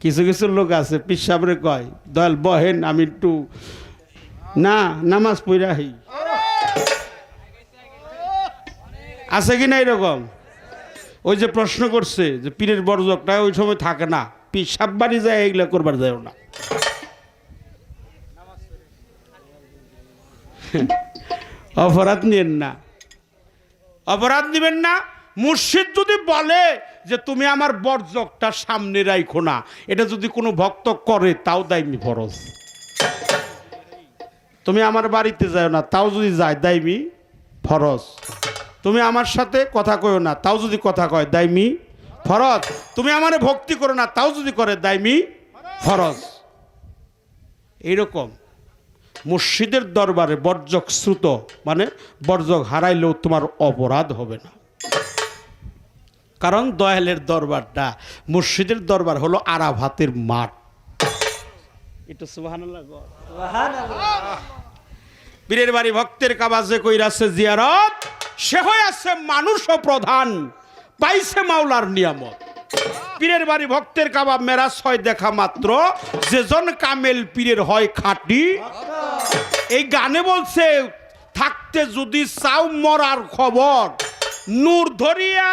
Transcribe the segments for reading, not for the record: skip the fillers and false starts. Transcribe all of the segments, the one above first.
কিছু কিছু লোক আছে পীর সাহেবরে কয় দয়াল বহেন আমি একটু না নামাজ পড়াহি আছে কি না এরকম? ওই যে প্রশ্ন করছে যে পীরের বর্জকটা ওই সময় থাকে না, পীর সাহেব বাড়ি যায় এগুলো করবার যায় না। অপরাধ নিয়েন না, অপরাধ নিবেন না। মুর্শিদ যদি বলে যে তুমি আমার বর্জকটা সামনে রাখো না, এটা যদি কোনো ভক্ত করে তাও দায়মি ফরজ। তুমি আমার বাড়িতে যাও না, তাও যদি যায় দায়মি ফরজ। তুমি আমার সাথে কথা কয়ো না, তাও যদি কথা কয় দায়মি ফরজ। তুমি আমারে ভক্তি করো না, তাও যদি করে দায়মি ফরজ। এইরকম মুর্শিদের দরবারে বর্জক শ্রুত মানে বর্জক হারাইলেও তোমার অপরাধ হবে না, কারণ দয়ালের দরবারটা, মুর্শিদের দরবার হলো আরাফাতের মাঠ। এটা সুবহানাল্লাহ। পীরের বাড়ি ভক্তের কাবাজে কইরাছে জিয়ারত, সে হয়ে আছে মানুষ ও প্রধান, পাইছে মাওলার নিয়ামত। পীরের বাড়ি ভক্তের কাবা মেরাজ হয় দেখা মাত্র, যেজন কামেল পীরের হয় খাঁটি। এই গানে বলছে থাকতে যদি চাও মরার খবর, নূর ধরিয়া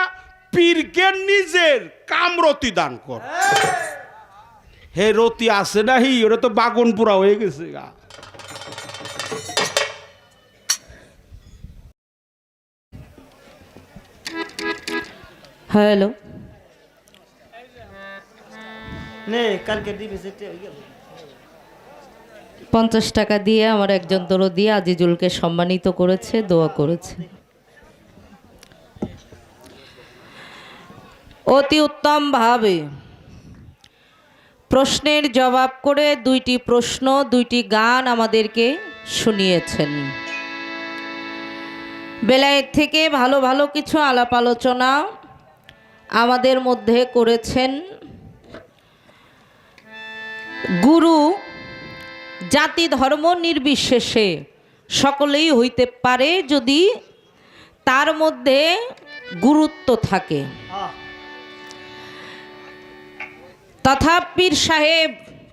পীরকে নিজের কামরতি দান কর। হে রতি আছে নাহি, ওরা তো বাগন পুরা হয়ে গেছে গা। হ্যালো, নে কালকে দিবি সেটা হয়ে গেল। 50 টাকা দিয়ে আমার একজন দরদি আজিজুলকে সম্মানিত করেছে, দোয়া করেছে। অতি উত্তম ভাবে প্রশ্নের জবাব করে 2টি প্রশ্ন 2টি গান আমাদেরকে শুনিয়েছেন। বেলায়েত থেকে ভালো ভালো কিছু আলাপ আলোচনা আমাদের মধ্যে করেছেন। গুরু জাতি ধর্ম নির্বিশেষে সকলেই হইতে পারে যদি তার মধ্যে গুরুত্ব থাকে। তথা পীর সাহেব,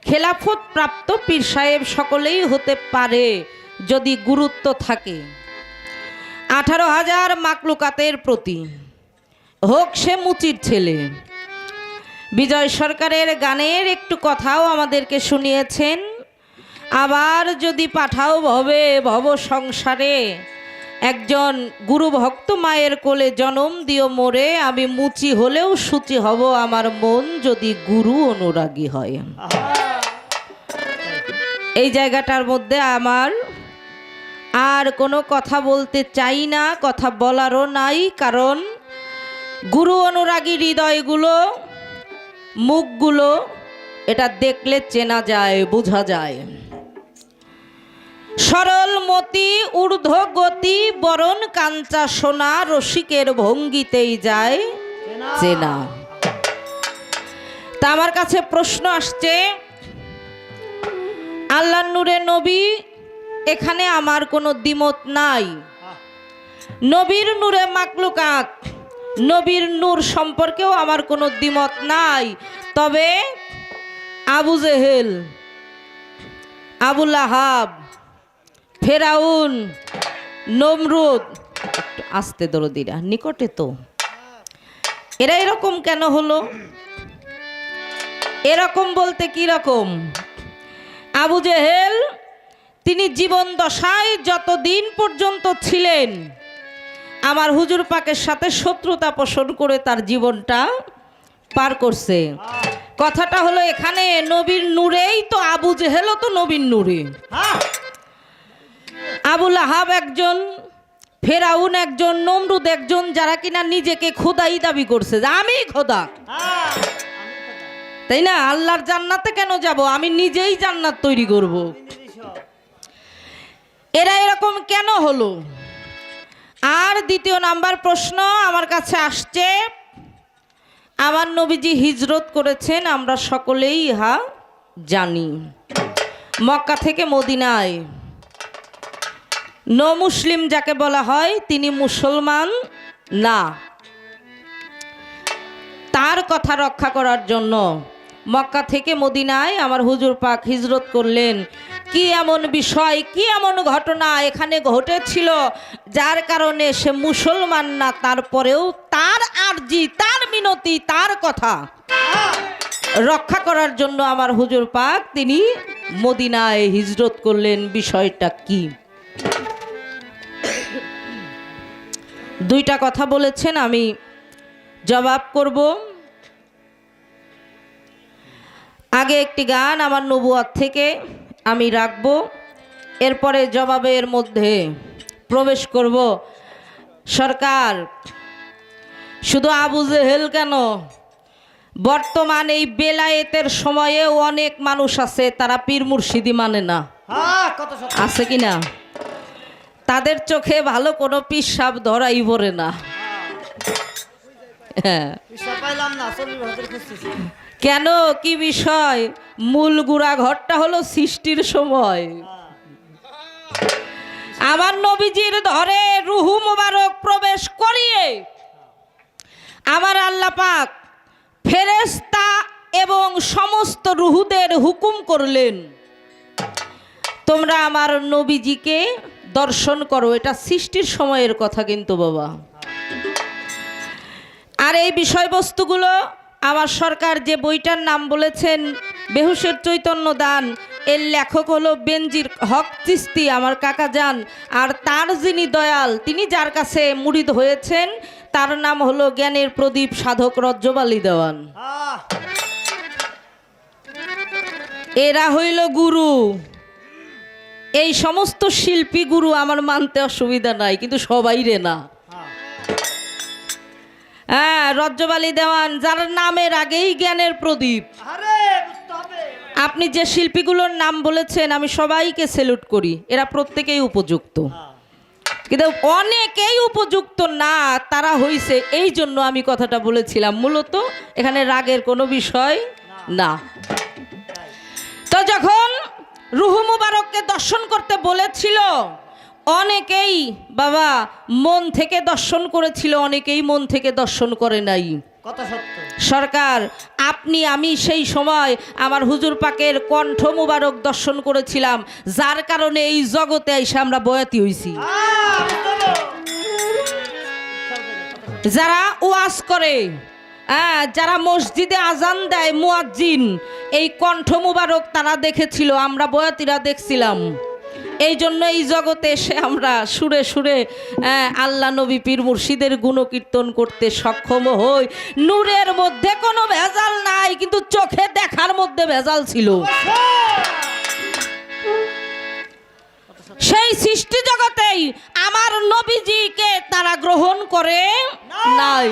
খেলাফত প্রাপ্ত পীর সাহেব সকলেই হতে পারে যদি গুরুত্ব থাকে। 18,000 মাকলুকাতের প্রতি হোক সে মুচির ছেলে। বিজয় সরকারের গানের একটু কথাও আমাদেরকে শুনিয়েছেন। আবার যদি পাঠাও ভবে ভব সংসারে, একজন গুরু ভক্ত মায়ের কোলে জনম দিও মোরে, আমি মুচি হলেও সুচি হব আমার মন যদি গুরু অনুরাগী হয়। এই জায়গাটার মধ্যে আমার আর কোনো কথা বলতে চাই না, কথা বলারও নাই, কারণ গুরু অনুরাগী হৃদয়গুলো, মুখগুলো এটা দেখলে চেনা যায়, বোঝা যায়। সরল মতি ঊর্ধ্ব গতি, বরণ কাঞ্চা সোনা, রসিকের ভঙ্গিতেই যায় চেনা। তা আমার কাছে প্রশ্ন আসছে, আল্লাহর নূরে নবী, এখানে আমার কোনো দ্বিমত নাই। নবীর নূরে মাকলুকাত, নবীর নূর সম্পর্কেও আমার কোনো দ্বিমত নাই। তবে আবু জেহেল, আবু লাহাব, ফেরাউন, নমরুদ, আস্তে দরদিরা নিকটে তো, এরা এরকম কেন হলো? এরকম বলতে কি রকম? আবু জেহেল তিনি জীবন দশায় যতদিন পর্যন্ত ছিলেন আমার হুজুর পাকের সাথে শত্রুতা পোষণ করে তার জীবনটা পার করছে। কথাটা হলো এখানে নবীর নূরেই তো আবু জেহেলও তো নবীর নূরে। আবু লাহাব একজন, ফেরাউন একজন, নমরুদ একজন, যারা কিনা নিজেকে খোদাই দাবি করছে যে আমি খোদা, তাই না? আল্লাহর জান্নাতে কেন যাব, আমি নিজেই জান্নাত তৈরি করব। এরা এরকম কেন হলো? আর দ্বিতীয় নাম্বার প্রশ্ন আমার কাছে আসছে, আমার নবীজি হিজরত করেছেন, আমরা সকলেই ইহা জানি, মক্কা থেকে মদিনায়। নো মুসলিম যাকে বলা হয় তিনি মুসলমান না। তার কথা রক্ষা করার জন্য মক্কা থেকে মদিনায় আমার হুজুর পাক হিজরত করলেন। কি এমন বিষয়, কি এমন ঘটনা এখানে ঘটেছিল যার কারণে সে মুসলমান না, তারপরেও তার আরজি, তার মিনতি, তার কথা রক্ষা করার জন্য আমার হুজুর পাক তিনি মদিনায় হিজরত করলেন। বিষয়টা কি? দুইটা কথা বলেছেন, আমি জবাব করব। আগে একটি গান আমার নবুয়ত থেকে আমি রাখব, এরপরে জবাবের মধ্যে প্রবেশ করব। সরকার, শুধু আবু জেহেল কেন, বর্তমান এই বেলায়েতের সময়েও অনেক মানুষ আছে তারা পীর মুর্শিদি মানে না, কত সত্য। আছে কি না? তাদের চোখে ভালো কোনো পিসাব ধরাই পড়ে না। হ্যাঁ, বিশ্বাস পাইলাম না, 40 বছর খুঁজতেছি। কেন, কি বিষয়? মূল গুড়া ঘরটা হলো সৃষ্টির সময়। আমার নবীজির ধরে রুহু মুবারক প্রবেশ করিয়ে আমার আল্লাহ পাক ফেরেশতা এবং সমস্ত রুহুদের হুকুম করলেন, তোমরা আমার নবীজিকে দর্শন করো। এটা সৃষ্টির সময়ের কথা কিন্তু বাবা। আর এই বিষয়বস্তুগুলো আমার সরকার যে বইটার নাম বলেছেন বেহুশের চৈতন্য দান, এর লেখক হলো বেনজির হক চিস্তি, আমার কাকা যান। আর তার যিনি দয়াল, তিনি যার কাছে মুরিদ হয়েছেন, তার নাম হলো জ্ঞানের প্রদীপ সাধক রজ্জব আলী দেওয়ান। এরা হইল গুরু। এই সমস্ত শিল্পী গুরু আমার মানতে অসুবিধা নাই, কিন্তু সবাই রে না। হ্যাঁ, রজ্জব আলী দেওয়ান যার নামের আগেই জ্ঞানের প্রদীপ। আপনি যে শিল্পীগুলোর নাম বলেছেন আমি সবাইকে স্যালুট করি, এরা প্রত্যেকেই উপযুক্ত, কিন্তু অনেকেই উপযুক্ত না, তারা হইছে এই জন্য আমি কথাটা বলেছিলাম। মূলত এখানে রাগের কোনো বিষয় না। তো যখন রুহু মুবারককে দর্শন করতে বলেছিল, অনেকেই বাবা মন থেকে দর্শন করেছিল, অনেকেই মন থেকে দর্শন করে নাই। কত সত্য। সরকার, আপনি আমি সেই সময় আমার হুজুর পাকের কণ্ঠ মুবারক দর্শন করেছিলাম, যার কারণে এই জগতে এসে আমরা বয়াতি হইছি। যারা ওয়াজ করে, যারা মসজিদে আজান দেয় মুয়াজ্জিন, এই কণ্ঠ মুবারক তারা দেখেছিল, আমরা বয়াতিরা দেখছিলাম। এই জন্য এই জগতে এসে আমরা সুরে সুরে আল্লাহ নবী পীর মুর্শিদের গুণকীর্তন করতে সক্ষম হই। নূরের মধ্যে কোনো ভেজাল নাই, কিন্তু চোখে দেখার মধ্যে ভেজাল ছিল। সেই সৃষ্টি জগতেই আমার নবীজিকে তারা গ্রহণ করে নাই,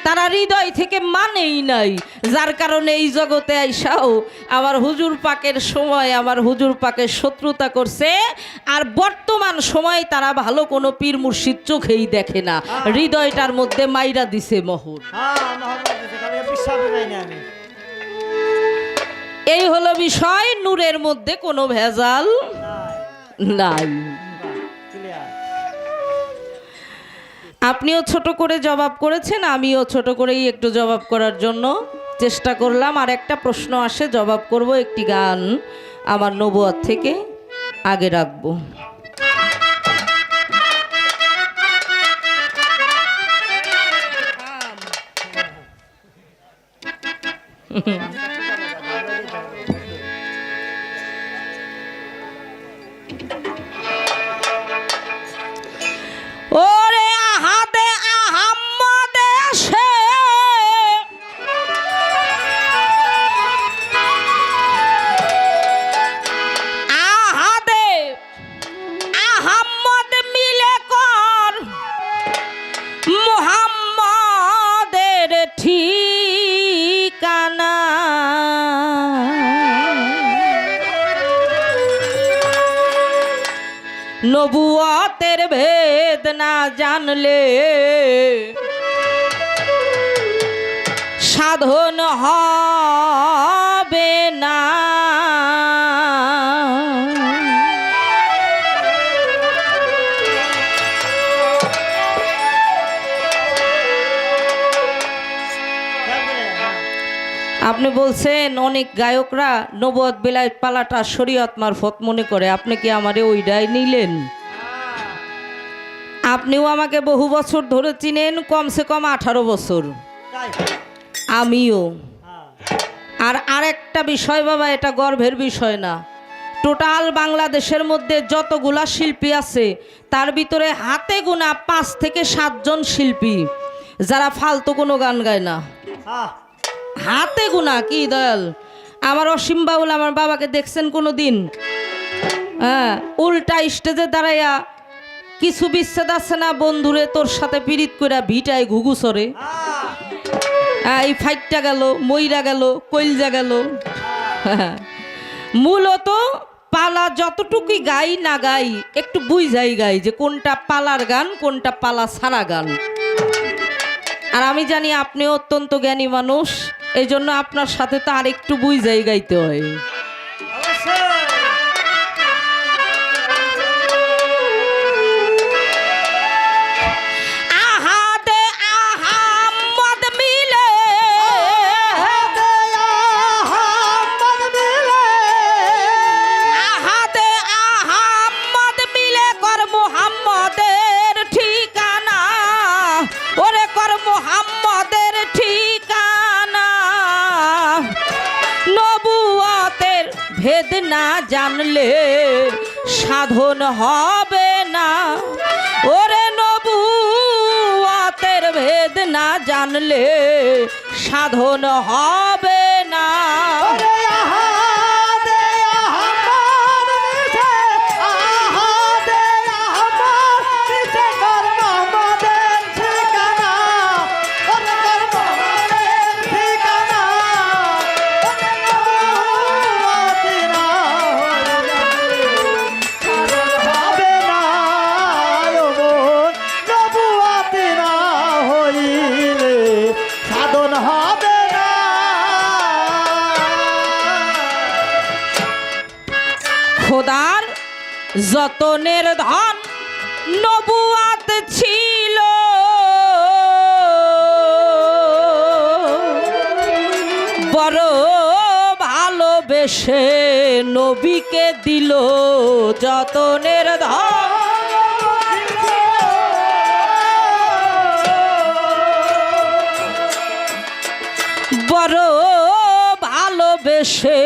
তারা হৃদয় থেকে মানেই নাই, যার কারণে এই জগতে আইসাও আমার হুজুর পাকের সময় আমার হুজুর পাকের শত্রুতা করছে। আর বর্তমান সময় তারা ভালো কোনো পীর মুর্শিদ চোখেই দেখে না, হৃদয়টার মধ্যে মাইরা দিছে মোহর। এই হলো বিষয়, নূরের মধ্যে কোনো ভেজাল নাই। আপনিও ছোট করে জবাব করেছেন, আমিও ছোট করেই একটু জবাব করার জন্য চেষ্টা করলাম। আর একটা প্রশ্ন আসে, জবাব করব। একটি গান আমার নবুয়ত থেকে আগে রাখবো। ওরে আহাদে আহাম্মদে সে আহাদে আহাম্মদ মিলে কর মুহাম্মদের ঠিকানা। নবুয়তের ভেদ না জানলে সাধন হবে না। আপনি বলছেন অনেক গায়করা নবুয়ত বেলায়েত পালাটা শরীয়ত মারফত মনে করে, আপনি কি আমারে ওইটাই নিলেন? আপনিও আমাকে বহু বছর ধরে চিনেন, কমসে কম 18 বছর, তাই আমিও। হ্যাঁ আর আরেকটা বিষয় বাবা, এটা গর্বের বিষয় না, টোটাল বাংলাদেশের মধ্যে যতগুলা শিল্পী আছে তার ভিতরে হাতে গোনা 5 থেকে 7 জন শিল্পী যারা ফালতু কোনো গান গায় না। হ্যাঁ হাতে গোনা। কি দয়াল, আমার অসীম বাউল আমার বাবাকে দেখছেন কোনো দিন? হ্যাঁ, উল্টা স্টেজে দাঁড়াইয়া কিছু বিচ্ছেদ আছে না, বন্ধুরে তোর সাথে পীড়িত কইরা ভিটায় ঘুঘু সরে, এই ফাইটটা গেল, মইরা গেল, কইলজা গেল। মূলত পালা যতটুকুই গাই না গাই একটু বুঝাই গাই যে কোনটা পালার গান কোনটা পালা ছাড়া গান। আর আমি জানি আপনি অত্যন্ত জ্ঞানী মানুষ, এই জন্য আপনার সাথে তো আর একটু বুঝাই গাইতে হয়। অবশ্যই আহাদে আহাম্মদ মিলে, আহাদে আহাম্মদ মিলে কর মুহাম্মদের ঠিকানা, ওরে কর মুহাম্মদের ঠিকানা। নবুয়তের ভেদ না জানলে সাধন হবে না, ওরে নবুয়তের ভেদ না জানলে সাধন হবে না। খোদার যতনের ধন নবুয়াত ছিল, বড় ভালোবেসে নবীকে দিল যতনের ধন। বড় ভালোবেসে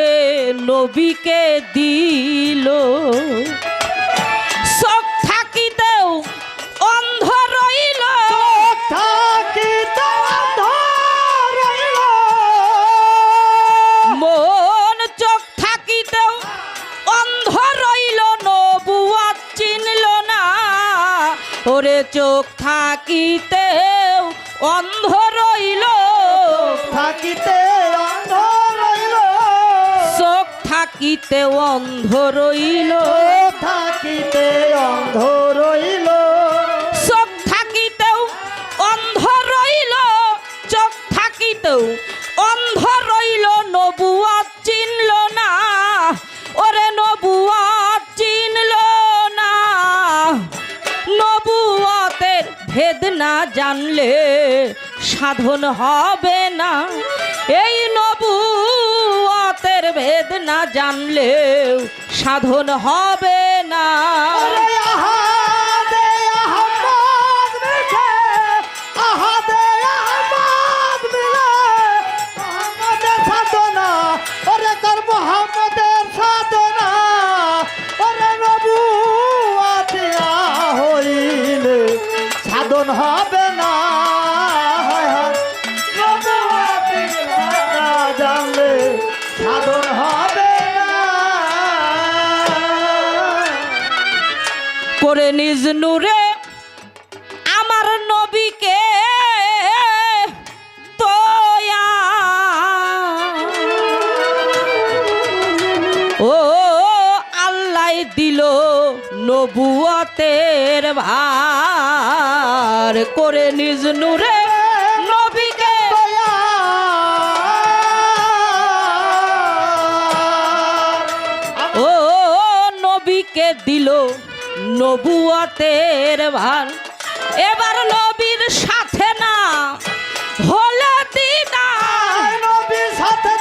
নবীকে দিল, চোখ থাকিতেও অন্ধ রইল, মন চোখ থাকিতেও অন্ধ রইল, নবুয়ত চিনল না, ওরে চোখ থাকিতেও অন্ধ রইল, থাকিতে অন্ধ রইল, চোখ থাকিতে অন্ধ রইল, থাকিতে অন্ধ রইল, চোখ থাকিতেও অন্ধ রইল, চোখ থাকিতেও অন্ধ রইল, নবুয়ত চিনল না, ওরে নবুয়ত চিনল না। নবুয়তের ভেদ না জানলে সাধন হবে না, এই নবুয়তের ভেদ না জানলেও সাধন হবে না। সাধন হবে না, জানলে সাধন হবে না। করে নিজ নূরে আমার নবীকে তোয়া, ও আল্লাহ দিল নবুয়তের ভার, করে নিজ নূরে নবীকে ও নবীকে দিল নবুয়তের ভার। এবার নবীর সাথে না হলে দিদার, নবীর সাথে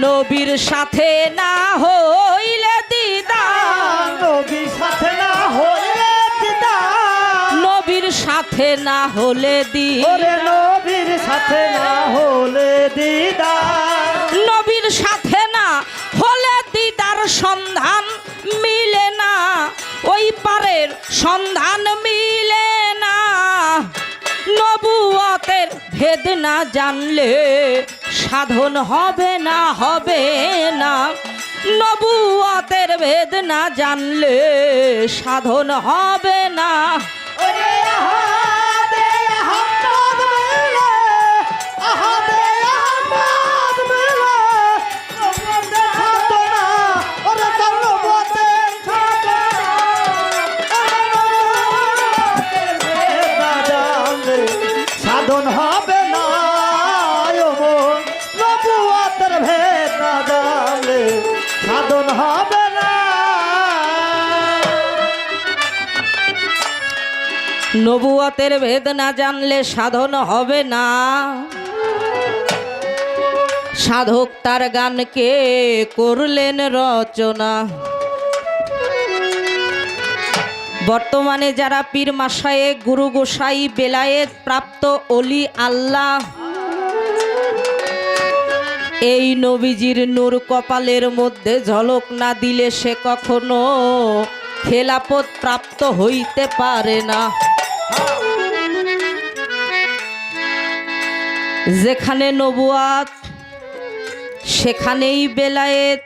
নবীর সাথে না হইলে দিদার, নবীর সাথে না হইলে দিদার, নবীর সাথে না হলে ওরে নবীর সাথে না হলে দিদার, নবীর সাথে না হলে দিদার সন্ধান মিলে না, ওই পারের সন্ধান মিলে না। নবুয়তের ভেদ না জানলে সাধন হবে না, হবে না। নবুয়তের ভেদ না জানলে সাধন হবে না। ওরে আহাদে আহমদ মিলে, আহাদে আহমদ মিলে, নবুয়ত দেখাতো না, ওরে তোর নবুয়ত দেখাতো না, ওরে নবুয়তের ভেদ না জানলে সাধন হবে না, ওমন নবুয়তের ভেদ না জানলে সাধন হবে না। নবুয়তের ভেদ না জানলে সাধন হবে না। সাধক তার গানকে করলেন রচনা। বর্তমানে যারা পীর মাশায়েখ, গুরু গোসাই, বেলায়েত প্রাপ্ত অলি আল্লাহ, এই নবীজির নূর কপালের মধ্যে ঝলক না দিলে সে কখনো খেলাফত প্রাপ্ত হইতে পারে না। যেখানে নবুয়াত সেখানেই বেলায়েত,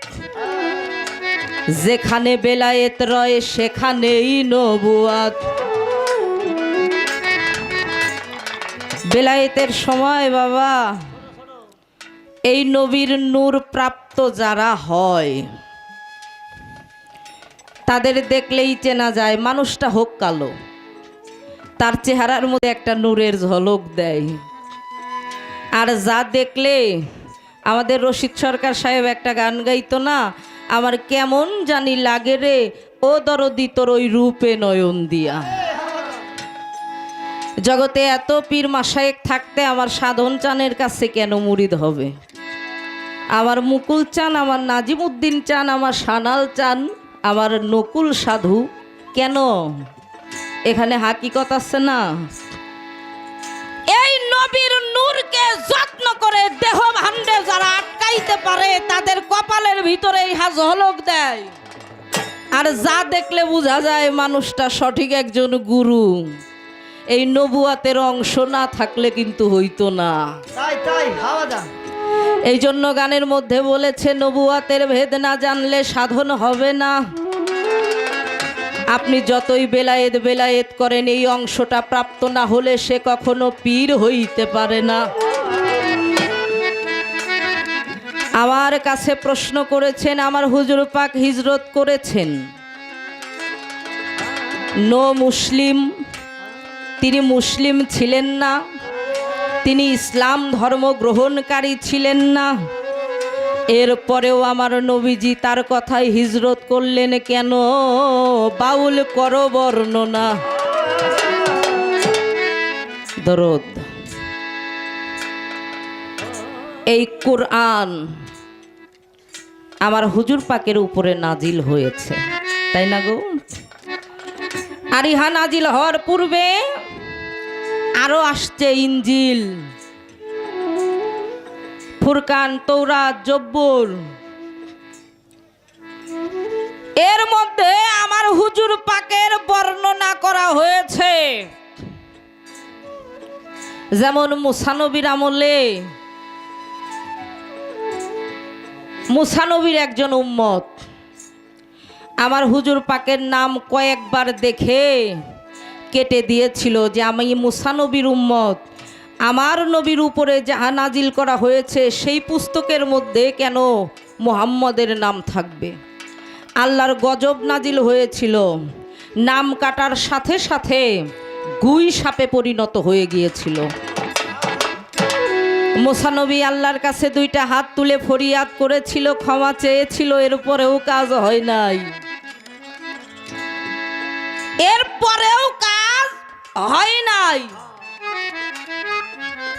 যেখানে বেলায়েত রয় সেখানেই নবুয়াত। বেলায়েতের সময় বাবা এই নবীর নূর প্রাপ্ত যারা হয় তাদের দেখলেই চেনা যায়, মানুষটা হোক কালো, তার চেহারার মধ্যে একটা নূরের ঝলক দেয়। আর যা দেখলে, আমাদের রশিদ সরকার সাহেব একটা গান গাইতো না, আমার কেমন জানি লাগে রে ও দরদি তোর ওই রূপে নয়ন দিয়া। জগতে এত পীর মাশায়েখ থাকতে আমার সাধন চানের কাছে কেন মুরিদ হবে? আমার মুকুল চান, আমার নাজিম উদ্দিন চান, আমার সানাল চান, আমার নকুল সাধু কেন? এখানে হাকিকত আছে না? এই নবীর নূরকে যত্ন করে দেহ ভাণ্ডে যারা আটকাইতে পারে তাদের কপালের ভিতরে ইহা ঝলক দেয়। আর যা দেখলে বোঝা যায় মানুষটা সঠিক একজন গুরু। এই নবুয়াতের অংশ না থাকলে কিন্তু হইতো না। তাই তাই হাওয়া দাও। এই জন্য গানের মধ্যে বলেছে নবুয়াতের ভেদ না জানলে সাধন হবে না। আপনি যতই বেলায়েত বেলায়েত করেন, এই অংশটা প্রাপ্ত না হলে সে কখনো পীর হইতে পারে না। আমার কাছে প্রশ্ন করেছেন, আমার হুজুর পাক হিজরত করেছেন, নো মুসলিম, তিনি মুসলিম ছিলেন না, তিনি ইসলাম ধর্ম গ্রহণকারী ছিলেন না। এরপরেও আমার নবীজি তার কথায় হিজরত করলেন কেন? বাউল করো বর্ণনা। দরদ। এই কোরআন আমার হুজুর পাকের উপরে নাজিল হয়েছে, তাই না গো? আর ইহা নাজিল হওয়ার পূর্বে আরো আসছে ইনজিল, ফুরকান, তৌরাত, জব্বুর। এর মধ্যে আমার হুজুর পাকের বর্ণনা করা হয়েছে। যেমন মুসা নবীর আমলে, মুসা নবীর একজন উম্মত, আমার হুজুর পাকের নাম কয়েকবার দেখে কেটে দিয়েছিল যে আমি মুসা নবীর উম্মত। আমার নবীর উপরে যাহা নাজিল করা হয়েছে সেই পুস্তকের মধ্যে কেন মুহাম্মদের নাম থাকবে? আল্লাহর গজব নাজিল হয়েছিল, নাম কাটার সাথে সাথে গুই সাপে পরিণত হয়ে গিয়েছিল। মুসা নবী আল্লাহর কাছে দুইটা হাত তুলে ফরিয়াদ করেছিল, ক্ষমা চেয়েছিল, এরপরেও কাজ হয় নাই। এরপরেও কাজ হয় নাই।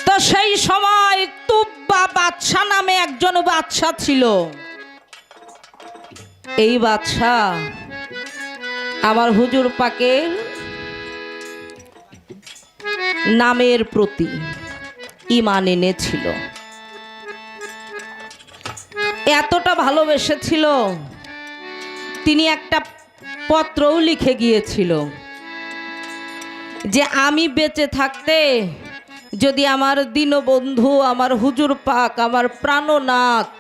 তো সেই সময় তুব্বা আরিহা বাদশাহ নামে একজন বাদশাহ ছিল। এই বাদশাহ আমার হুজুর পাকের নামের প্রতি ঈমান এনেছিল, এতটা ভালোবেসেছিল তিনি একটা পত্রও লিখে গিয়েছিল যে আমি বেঁচে থাকতে যদি আমার দীনবন্ধু আমার হুজুর পাক আমার প্রাণনাথ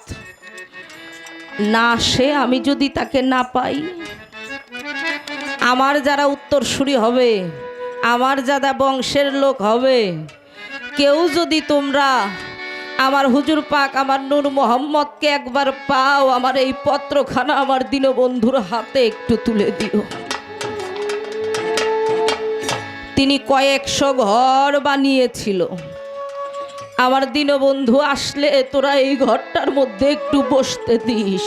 না আসে, আমি যদি তাকে না পাই, আমার যারা উত্তরসূরি হবে, আমার যারা বংশের লোক হবে, কেউ যদি তোমরা আমার হুজুর পাক আমার নূর মোহাম্মদকে একবার পাও, আমার এই পত্রখানা আমার দীনবন্ধুর হাতে একটু তুলে দিও। তিনি কয়েকশো ঘর বানিয়েছিল, আমার দীনবন্ধু আসলে তোরা এই ঘরটার মধ্যে একটু বসতে দিস,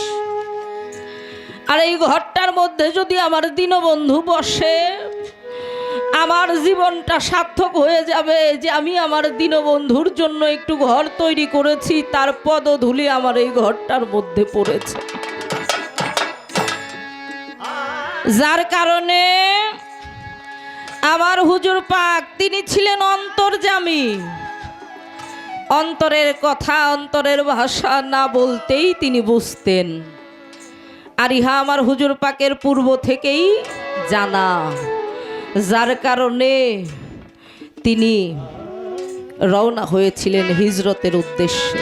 আর এই ঘরটার মধ্যে যদি আমার দীনবন্ধু বসে, আমার জীবনটা সার্থক হয়ে যাবে যে আমি আমার দীনবন্ধুর জন্য একটু ঘর তৈরি করেছি, তার পদধূলি আমার এই ঘরটার মধ্যে পড়েছে। যার কারণে আমার হুজুর পাক তিনি ছিলেন অন্তর্যামী, অন্তরের কথা অন্তরের ভাষা না বলতেই তিনি বুঝতেন। আর ইহা আমার হুজুর পাকের পূর্ব থেকেই জানা, যার কারণে তিনি রওনা হয়েছিলেন হিজরতের উদ্দেশ্যে।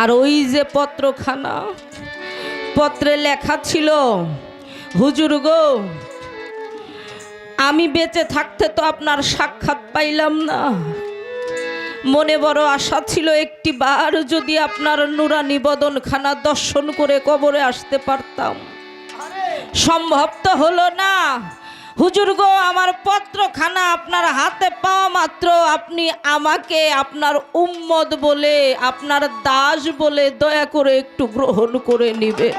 আর ওই যে পত্রখানা, পত্রে লেখা ছিল, হুজুর গো, আমি বেঁচে থাকতে তো আপনার সাক্ষাৎ পাইলাম না, মনে বড় আশা ছিল একটি বার যদি আপনার নুরানি বদনখানা দর্শন করে কবরে আসতে পারতাম, সম্ভব তো হলো না। হুজুর গো, আমার পত্রখানা আপনার হাতে পাওয়া মাত্র আপনি আমাকে আপনার উম্মত বলে, আপনার দাস বলে দয়া করে একটু গ্রহণ করে নিবে।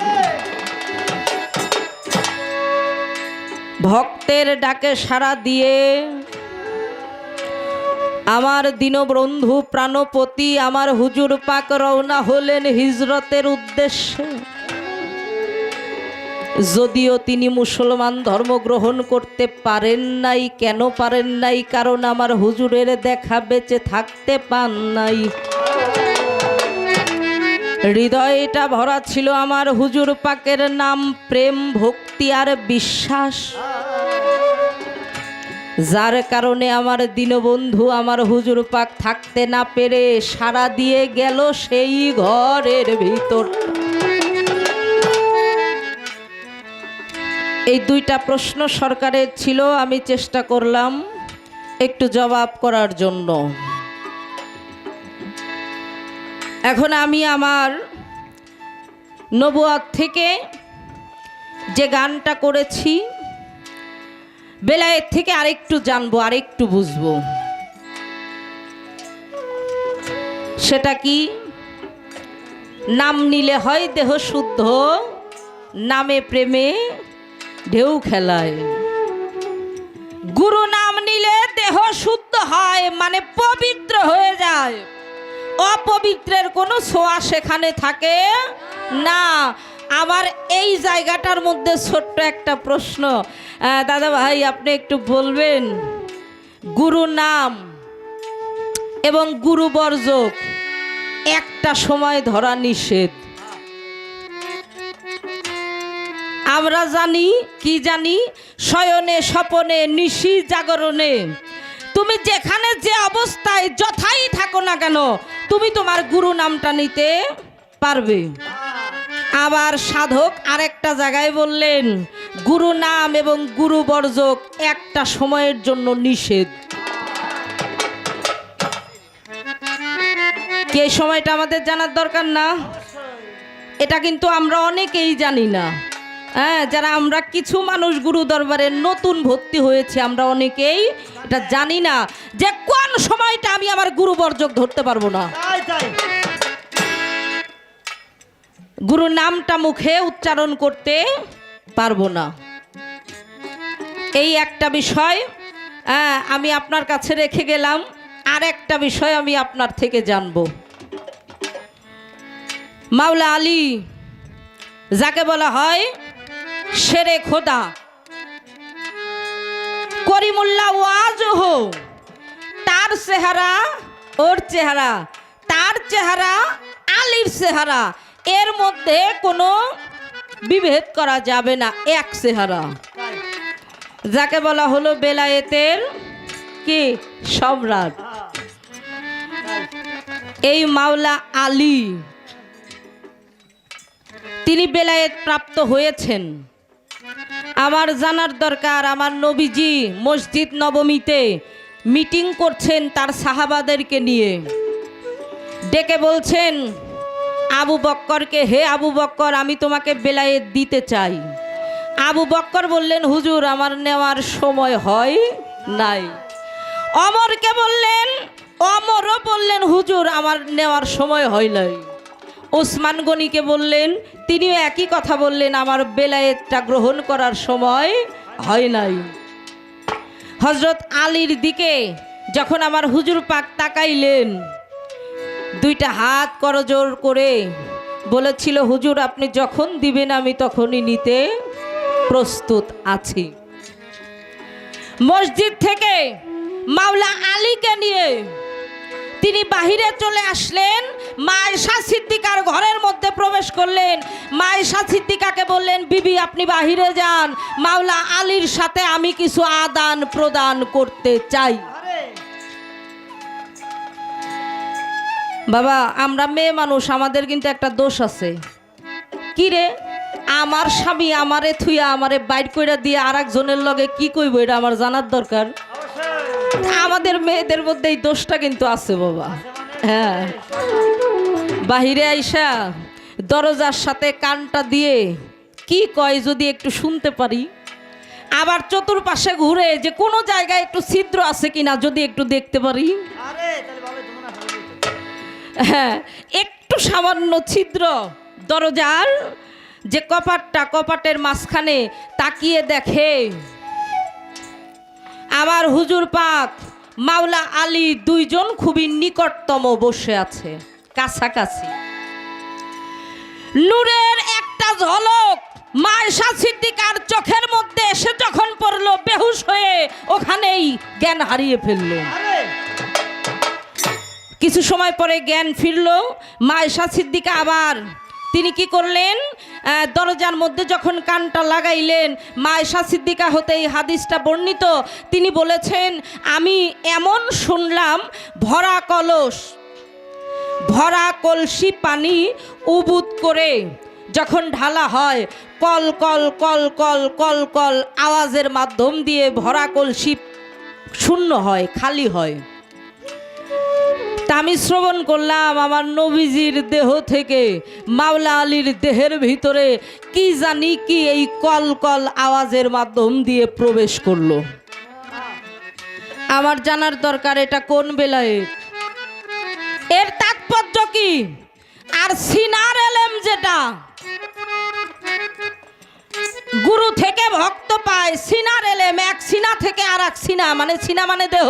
ভক্তের ডাকে সাড়া দিয়ে আমার দীনবন্ধু প্রাণপতি আমার হুজুর পাক রওনা হলেন হিজরতের উদ্দেশ্যে। যদিও তিনি মুসলমান ধর্ম গ্রহণ করতে পারেন নাই, কেন পারেন নাই? কারণ আমার হুজুরের দেখা বেঁচে থাকতে পান নাই। হৃদয়টা ভরা ছিল আমার হুজুর পাকের নাম, প্রেম, ভক্তি আর বিশ্বাস, যার কারণে আমার দীনবন্ধু আমার হুজুর পাক থাকতে না পেরে সাড়া দিয়ে গেল সেই ঘরের ভিতর। এই দুইটা প্রশ্ন সরকারের ছিল, আমি চেষ্টা করলাম একটু জবাব করার জন্য। এখন আমি আমার নবুয়ত থেকে যে গানটা করেছি, বেলায়েত থেকে আরেকটু জানবো, আরেকটু বুঝবো। সেটা কি? নাম নিলে হয় দেহ শুদ্ধ, নামে প্রেমে ঢেউ খেলায়। গুরু নাম নিলে দেহ শুদ্ধ হয়, মানে পবিত্র হয়ে যায়, অপবিত্রের কোনো ছোঁয়া সেখানে থাকে না। আমার এই জায়গাটার মধ্যে ছোট্ট একটা প্রশ্ন, দাদা ভাই আপনি একটু বলবেন, গুরু নাম এবং গুরু বর্জক একটা সময় ধরা নিষেধ। আমরা জানি, কি জানি, শয়নে স্বপনে নিশি জাগরণে তুমি যেখানে যে অবস্থায় যথাই থাকো না কেন, তুমি তোমার গুরু নামটা নিতে পারবে। আবার সাধক আরেকটা জায়গায় বললেন, গুরু নাম এবং গুরু বর্জক একটা সময়ের জন্য নিষেধ। কে সময়টা আমাদের জানার দরকার না? এটা কিন্তু আমরা অনেকেই জানি না। হ্যাঁ, যারা আমরা কিছু মানুষ গুরু দরবারে নতুন ভর্তি হয়েছে, আমরা অনেকেই এটা জানি না যে কোন সময়টা আমি আমার গুরু বর্জক ধরতে পারবো না। গুরু নামটা মুখে উচ্চারণ করতে পারবো না। এই একটা বিষয় আমি আপনার কাছে রেখে গেলাম। আর একটা বিষয় আমি আপনার থেকে জানবো। মাওলা আলী, যাকে বলা হয় শেরে খোদা, করিমুল্লাহ ওয়াজহ, তার চেহারা ওর চেহারা, তার চেহারা আলীর চেহারা, এর মধ্যে কোনো বিভেদ করা যাবে না, এক চেহারা। যাকে বলা হলো বেলায়েতের কি সম্রাট, এই মাওলা আলী তিনি বেলায়েত প্রাপ্ত হয়েছেন। আমার জানার দরকার, আমার নবীজি মসজিদ নবমীতে মিটিং করছেন তার সাহাবাদেরকে নিয়ে, ডেকে বলছেন আবু বক্করকে, হে আবু বক্কর, আমি তোমাকে বেলায়েত দিতে চাই। আবু বক্কর বললেন, হুজুর আমার নেওয়ার সময় হয় নাই। অমরকে বললেন, অমরও বললেন, হুজুর আমার নেওয়ার সময় হয় নাই। ওসমান গনিকে বললেন, তিনিও একই কথা বললেন, আমার বেলায়েতটা গ্রহণ করার সময় হয় নাই। হযরত আলীর দিকে যখন আমার হুজুর পাক তাকাইলেন, দুইটা হাত করজোড় করে বলেছিল, হুজুর আপনি যখন দিবেন আমি তখনই নিতে প্রস্তুত আছি। মসজিদ থেকে মাওলা আলীকে নিয়ে তিনি বাহিরে চলে আসলেন, মা আয়েশা সিদ্দিকার ঘরের মধ্যে প্রবেশ করলেন। মা আয়েশা সিদ্দিকাকে বললেন, বিবি আপনি বাহিরে যান, মাওলা আলীর সাথে আমি কিছু আদান প্রদান করতে চাই। বাবা আমরা মেয়ে মানুষ, আমাদের কিন্তু একটা দোষ আছে। কি রে, আমার স্বামী আমারে থুইয়া আমারে বাইর কইরা দিয়ে আর একজনের লগে কি কইব, এটা আমার জানার দরকার। আমাদের মেয়েদের মধ্যে এই দোষটা কিন্তু আছে বাবা। হ্যাঁ, বাহিরে আইসা দরজার সাথে কানটা দিয়ে কি কয় যদি একটু শুনতে পারি, আবার চতুর্পাশে ঘুরে যে কোনো জায়গায় একটু ছিদ্র আছে কিনা যদি একটু দেখতে পারি। হ্যাঁ, একটু সামান্য ছিদ্র দরজার যে কপাটটা, কপাটের মাঝখানে তাকিয়ে দেখে আমার হুজুর পাক মাওলা আলী দুইজন খুবই নিকটতম বসে আছে, কাছাকাছি। নূরের একটা ঝলক মা আয়েশা সিদ্দিকার চোখের মধ্যে এসে যখন পড়লো, বেহুশ হয়ে ওখানেই জ্ঞান হারিয়ে ফেললো। কিছু সময় পরে জ্ঞান ফিরল। মা আয়েশা সিদ্দিকা আবার তিনি কি করলেন, দরজার মধ্যে যখন কানটা লাগাইলেন, মা আয়েশা সিদ্দিকা হতে এই হাদিসটা বর্ণিত। তিনি বলেছেন, আমি এমন শুনলাম ভরা কলস, ভরা কলসি পানি উবুত করে যখন ঢালা হয়, call call call call call call আওয়াজের মাধ্যম দিয়ে ভরা কলসি শূন্য হয়, খালি হয়। তা আমি শ্রবণ করলাম আমার নবীজির দেহ থেকে মাওলা আলীর দেহের ভিতরে কি জানি কি এই কল কল আওয়াজের মাধ্যম দিয়ে প্রবেশ করলো। আমার জানার দরকার এটা কোন বেলায়েত, এর তাৎপর্য কি। আর সিনার এলেম যেটা গুরু থেকে ভক্ত পায়, সিনার এলেম এক সিনা থেকে আর এক সিনা, মানে সিনা মানে দেহ,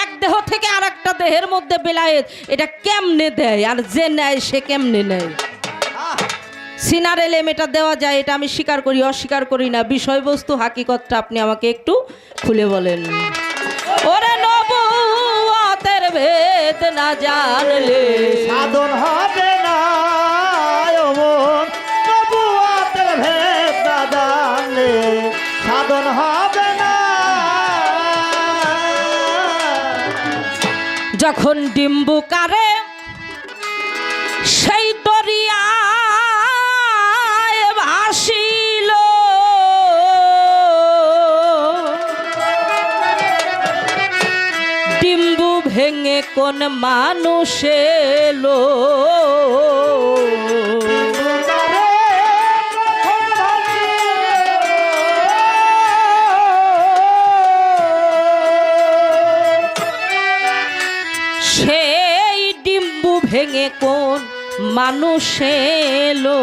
এক দেহ থেকে আর একটা দেহের মধ্যে বেলায়েত, এটা কেমনে দেয় আর যে নেয় সে কেমনে নেয়। সিনার এলেম এটা দেওয়া যায়, এটা আমি স্বীকার করি, অস্বীকার করি না। বিষয়বস্তু হাকিকতটা আপনি আমাকে একটু খুলে বলেন। ওরে নবুয়তের ভেদ না জানলে সাধন হবে না, নবুয়তের ভেদ না জানলে সাধন হবে না। যখন ডিম্বুকারে সেই দরিয়ায় ভাসিল, ডিম্বু ভেঙে কোন মানুষ এলো, সেই ডিম্বু ভেঙে কোন মানুষ এলো,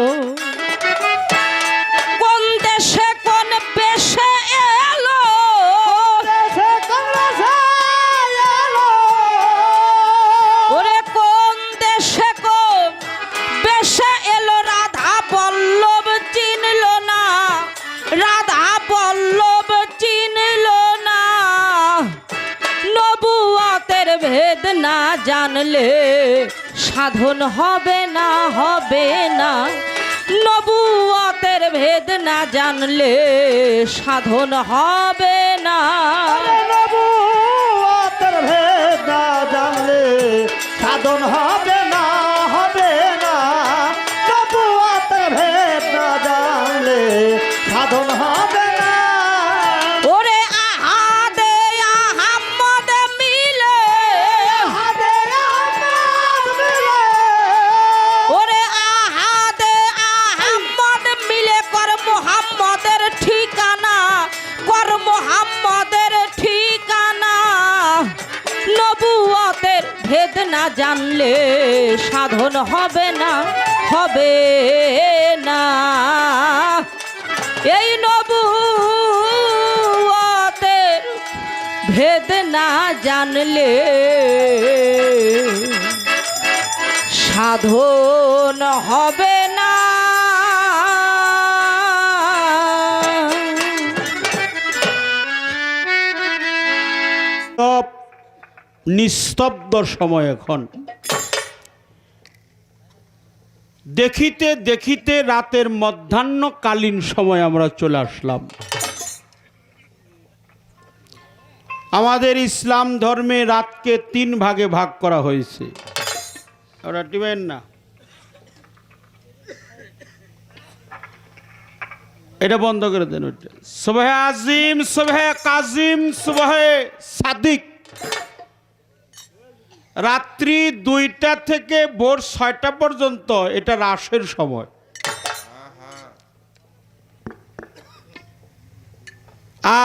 কোন দেশে কোন বেশে এলো, ওরে কোন দেশে কোন বেশে জানলে সাধন হবে না, হবে না। নবুয়তের ভেদ না জানলে সাধন হবে না। নবুয়তের ভেদ না জানলে সাধন হবে না, হবে না। নবুয়তের ভেদ না জানলে সাধন হবে না। ওরে আহাদে আহাম্মদ মিলে, আহাদে আহমদ মিলে, ওরে আহাদে আহাম্মদ মিলে কর মুহাম্মদের ঠিকানা, কর মুহাম্মদের ঠিকানা। নবুয়তের ভেদ না জানলে সাধন হবে না, হবে না। এই নবুয়তের ভেদ না জানলে সাধন হবে না। সব নিস্তব্ধ সময় এখন। দেখিতে দেখিতে রাতের মধ্যাহ্নকালীন সময় আমরা চলে আসলাম। আমাদের ইসলাম ধর্মে রাতকে 3 ভাগে ভাগ করা হয়েছে। ওরা টিবেন না, এটা বন্ধ করে দেন। ওইটা সুবহে আজিম, সুবহে কাজিম, সুবহে সাদিক। রাত্রি 2টা থেকে ভোর 6টা পর্যন্ত এটা রাসের সময়।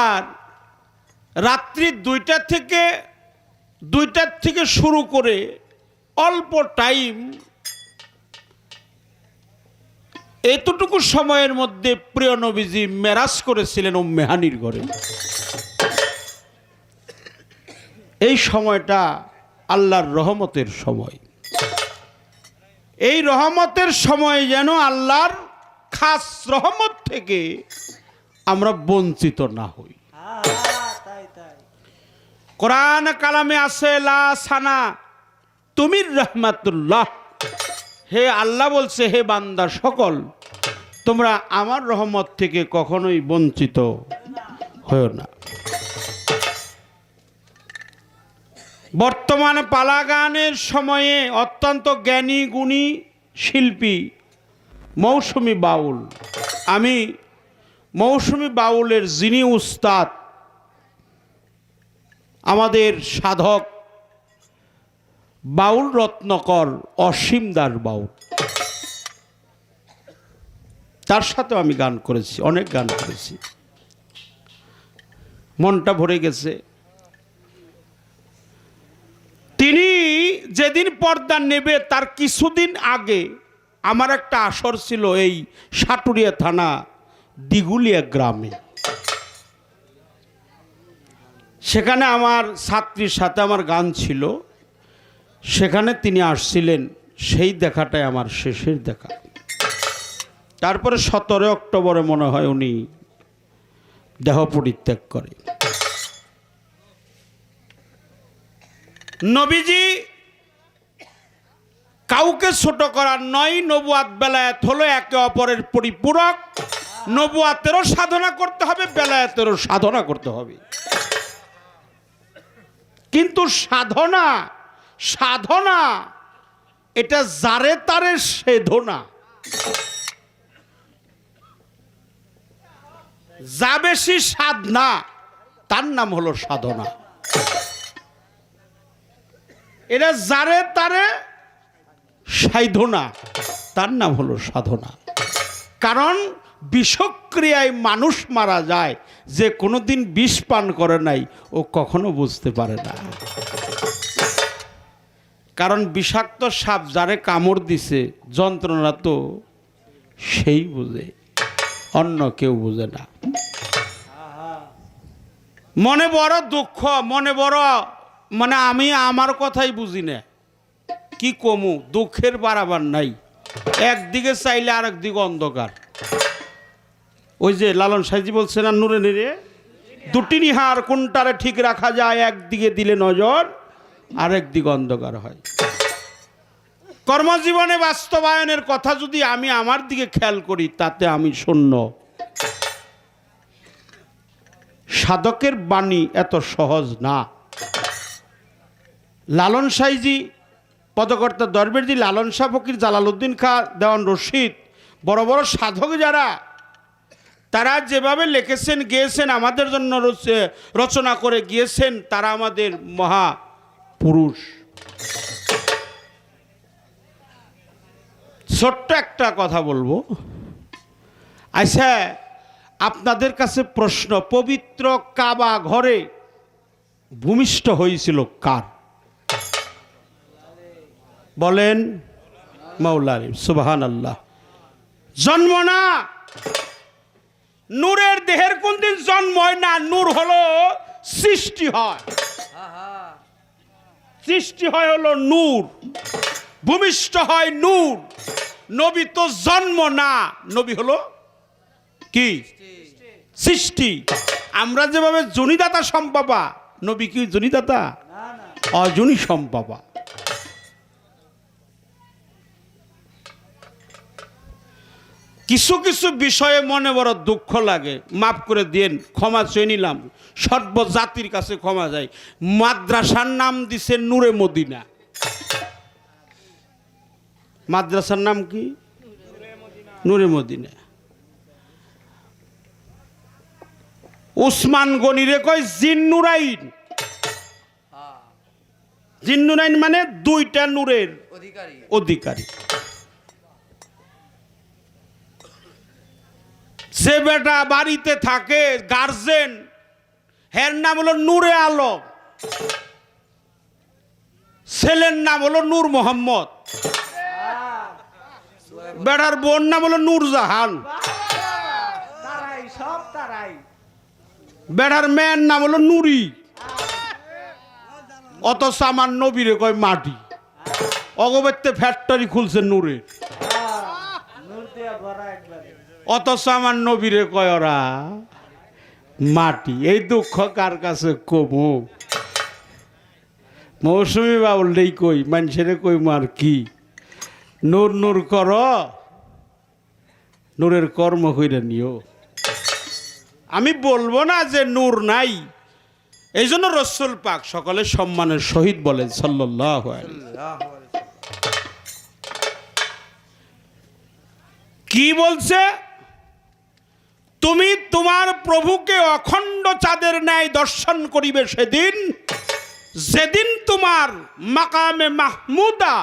আর রাত্রি 2টার থেকে শুরু করে অল্প টাইম, এতটুকু সময়ের মধ্যে প্রিয় নবীজি মেরাজ করেছিলেন উম্মে হানির ঘরে। এই সময়টা আল্লাহর রহমতের সময়। এই রহমতের সময় যেন আল্লাহর খাস রহমত থেকে আমরা বঞ্চিত না হই। কোরআন কালামে আছে লা সানা তুমির রহমাতুল্লাহ, হে আল্লাহ বলছে, হে বান্দা সকল, তোমরা আমার রহমত থেকে কখনোই বঞ্চিত হও না। বর্তমানে পালা গানের সময়ে অত্যন্ত জ্ঞানী গুণী শিল্পী মৌসুমী বাউল, আমি মৌসুমী বাউলের যিনি উস্তাদ, আমাদের সাধক বাউল রত্নকর অসীম দাস বাউল, তার সাথেও আমি গান করেছি, অনেক গান করেছি। মনটা ভরে গেছে। তিনি যেদিন পর্দা নেবে তার কিছুদিন আগে আমার একটা আসর ছিল এই সাটুরিয়া থানা দিগুলিয়া গ্রামে। সেখানে আমার ছাত্রীর সাথে আমার গান ছিল, সেখানে তিনি আসছিলেন। সেই দেখাটাই আমার শেষের দেখা। তারপরে 17 অক্টোবরে মনে হয় উনি দেহ পরিত্যাগ করে। নবীজি কাউকে ছোট করার নয়, নবুয়াত বেলায়েত হলো একে অপরের পরিপূরক। নবুয়াতেরও সাধনা করতে হবে, বেলায়েতেরও সাধনা করতে হবে। কিন্তু সাধনা সাধনা এটা যারে তারে সেধনা। যা বেশি সাধনা তার নাম হলো সাধনা। এটা যারে তারে সাধনা তার নাম হলো সাধনা। কারণ বিষক্রিয়ায় মানুষ মারা যায়, যে কোনোদিন বিষ পান করে নাই ও কখনো বুঝতে পারে না। কারণ বিষাক্ত সাপ যারে কামড় দিছে যন্ত্রণা তো সেই বুঝে, অন্য কেউ বুঝে না। মনে বড় দুঃখ, মনে বড় আমি আমার কথাই বুঝি না, কি কমু, দুঃখের বাড়াবার নাই। একদিকে চাইলে আর একদিকে অন্ধকার। ওই যে লালন সাইজি বলছে না, নূরে নীরে দুটি নিহার কোনটারে ঠিক রাখা যায়, একদিকে দিলে নজর আর একদিকে অন্ধকার হয়। কর্মজীবনে বাস্তবায়নের কথা যদি আমি আমার দিকে খেয়াল করি, তাতে আমি শূন্য। সাধকের বাণী এত সহজ না। লালন সাইজি, পদকর্তা দরবেশজি লালন শাহ ফকির, জালালউদ্দিন খাঁ, দেওয়ান রশিদ, বড় বড় সাধক যারা, তারা যেভাবে লিখেছেন গিয়েছেন, আমাদের জন্য রচনা করে গিয়েছেন, তারা আমাদের মহাপুরুষ। ছোট্ট একটা কথা বলবো। আচ্ছা, আপনাদের কাছে প্রশ্ন, পবিত্র কাবা ঘরে ভূমিষ্ঠ হয়েছিল কার? বলেন। মাওলানা। সুবহানাল্লাহ। জন্ম না, নূরের দেহের কোনদিন জন্ম হয় না। নূর হলো সৃষ্টি হয়, সৃষ্টি হয় হলো নূর, ভূমিষ্ঠ হয় নূর। নবী তো জন্ম না, নবী হলো কি? সৃষ্টি। আমরা যেভাবে জনিদাতা সম্পাবা, নবী কি জনিদাতা? অজনি সম্পাবা। কিছু কিছু বিষয়ে মনে বড় দুঃখ লাগে, মাফ করে দিন, ক্ষমা চেয়ে নিলাম, সর্বজাতির কাছে ক্ষমা যায়। মাদ্রাসার নাম দিছে নূরে মদিনা। মাদ্রাসার নাম কি? নূরে মদিনা। উসমান গনিরে কয় জিন্নুরাইন। জিন্নুরাইন মানে দুইটা নূরের অধিকারী। যে বেটা বাড়িতে থাকে, গার্জেন, হের নাম হলো নূরে আলম, ছেলের নাম হলো নূর মোহাম্মদ, বেটার বোন নাম হলো নূরজাহান, বেটার মেয়ের নাম হলো নুরি। অথচ আমার নবীরে কয় মাটি। অগবেত্তে ফ্যাক্টরি খুলছে নূরের, অথচ আমার নবীরে কয় ওরা মাটি। এই দুঃখ কার কাছে কমু? মৌসুমী বাউলটাই কই, মানুষের কই মার কি? নূর নূর কর, নূরের কর্ম কইরা নিও। আমি বলবো না যে নূর নাই। এই জন্য রসুল পাক সকলে সম্মানের সহিত বলেন সাল্লাল্লাহু আলাইহি। কি বলছে? তুমি তোমার প্রভুকে অখণ্ড চাঁদের ন্যায় দর্শন করিবে সেদিন, যেদিন তোমার মাকামে মাহমুদা,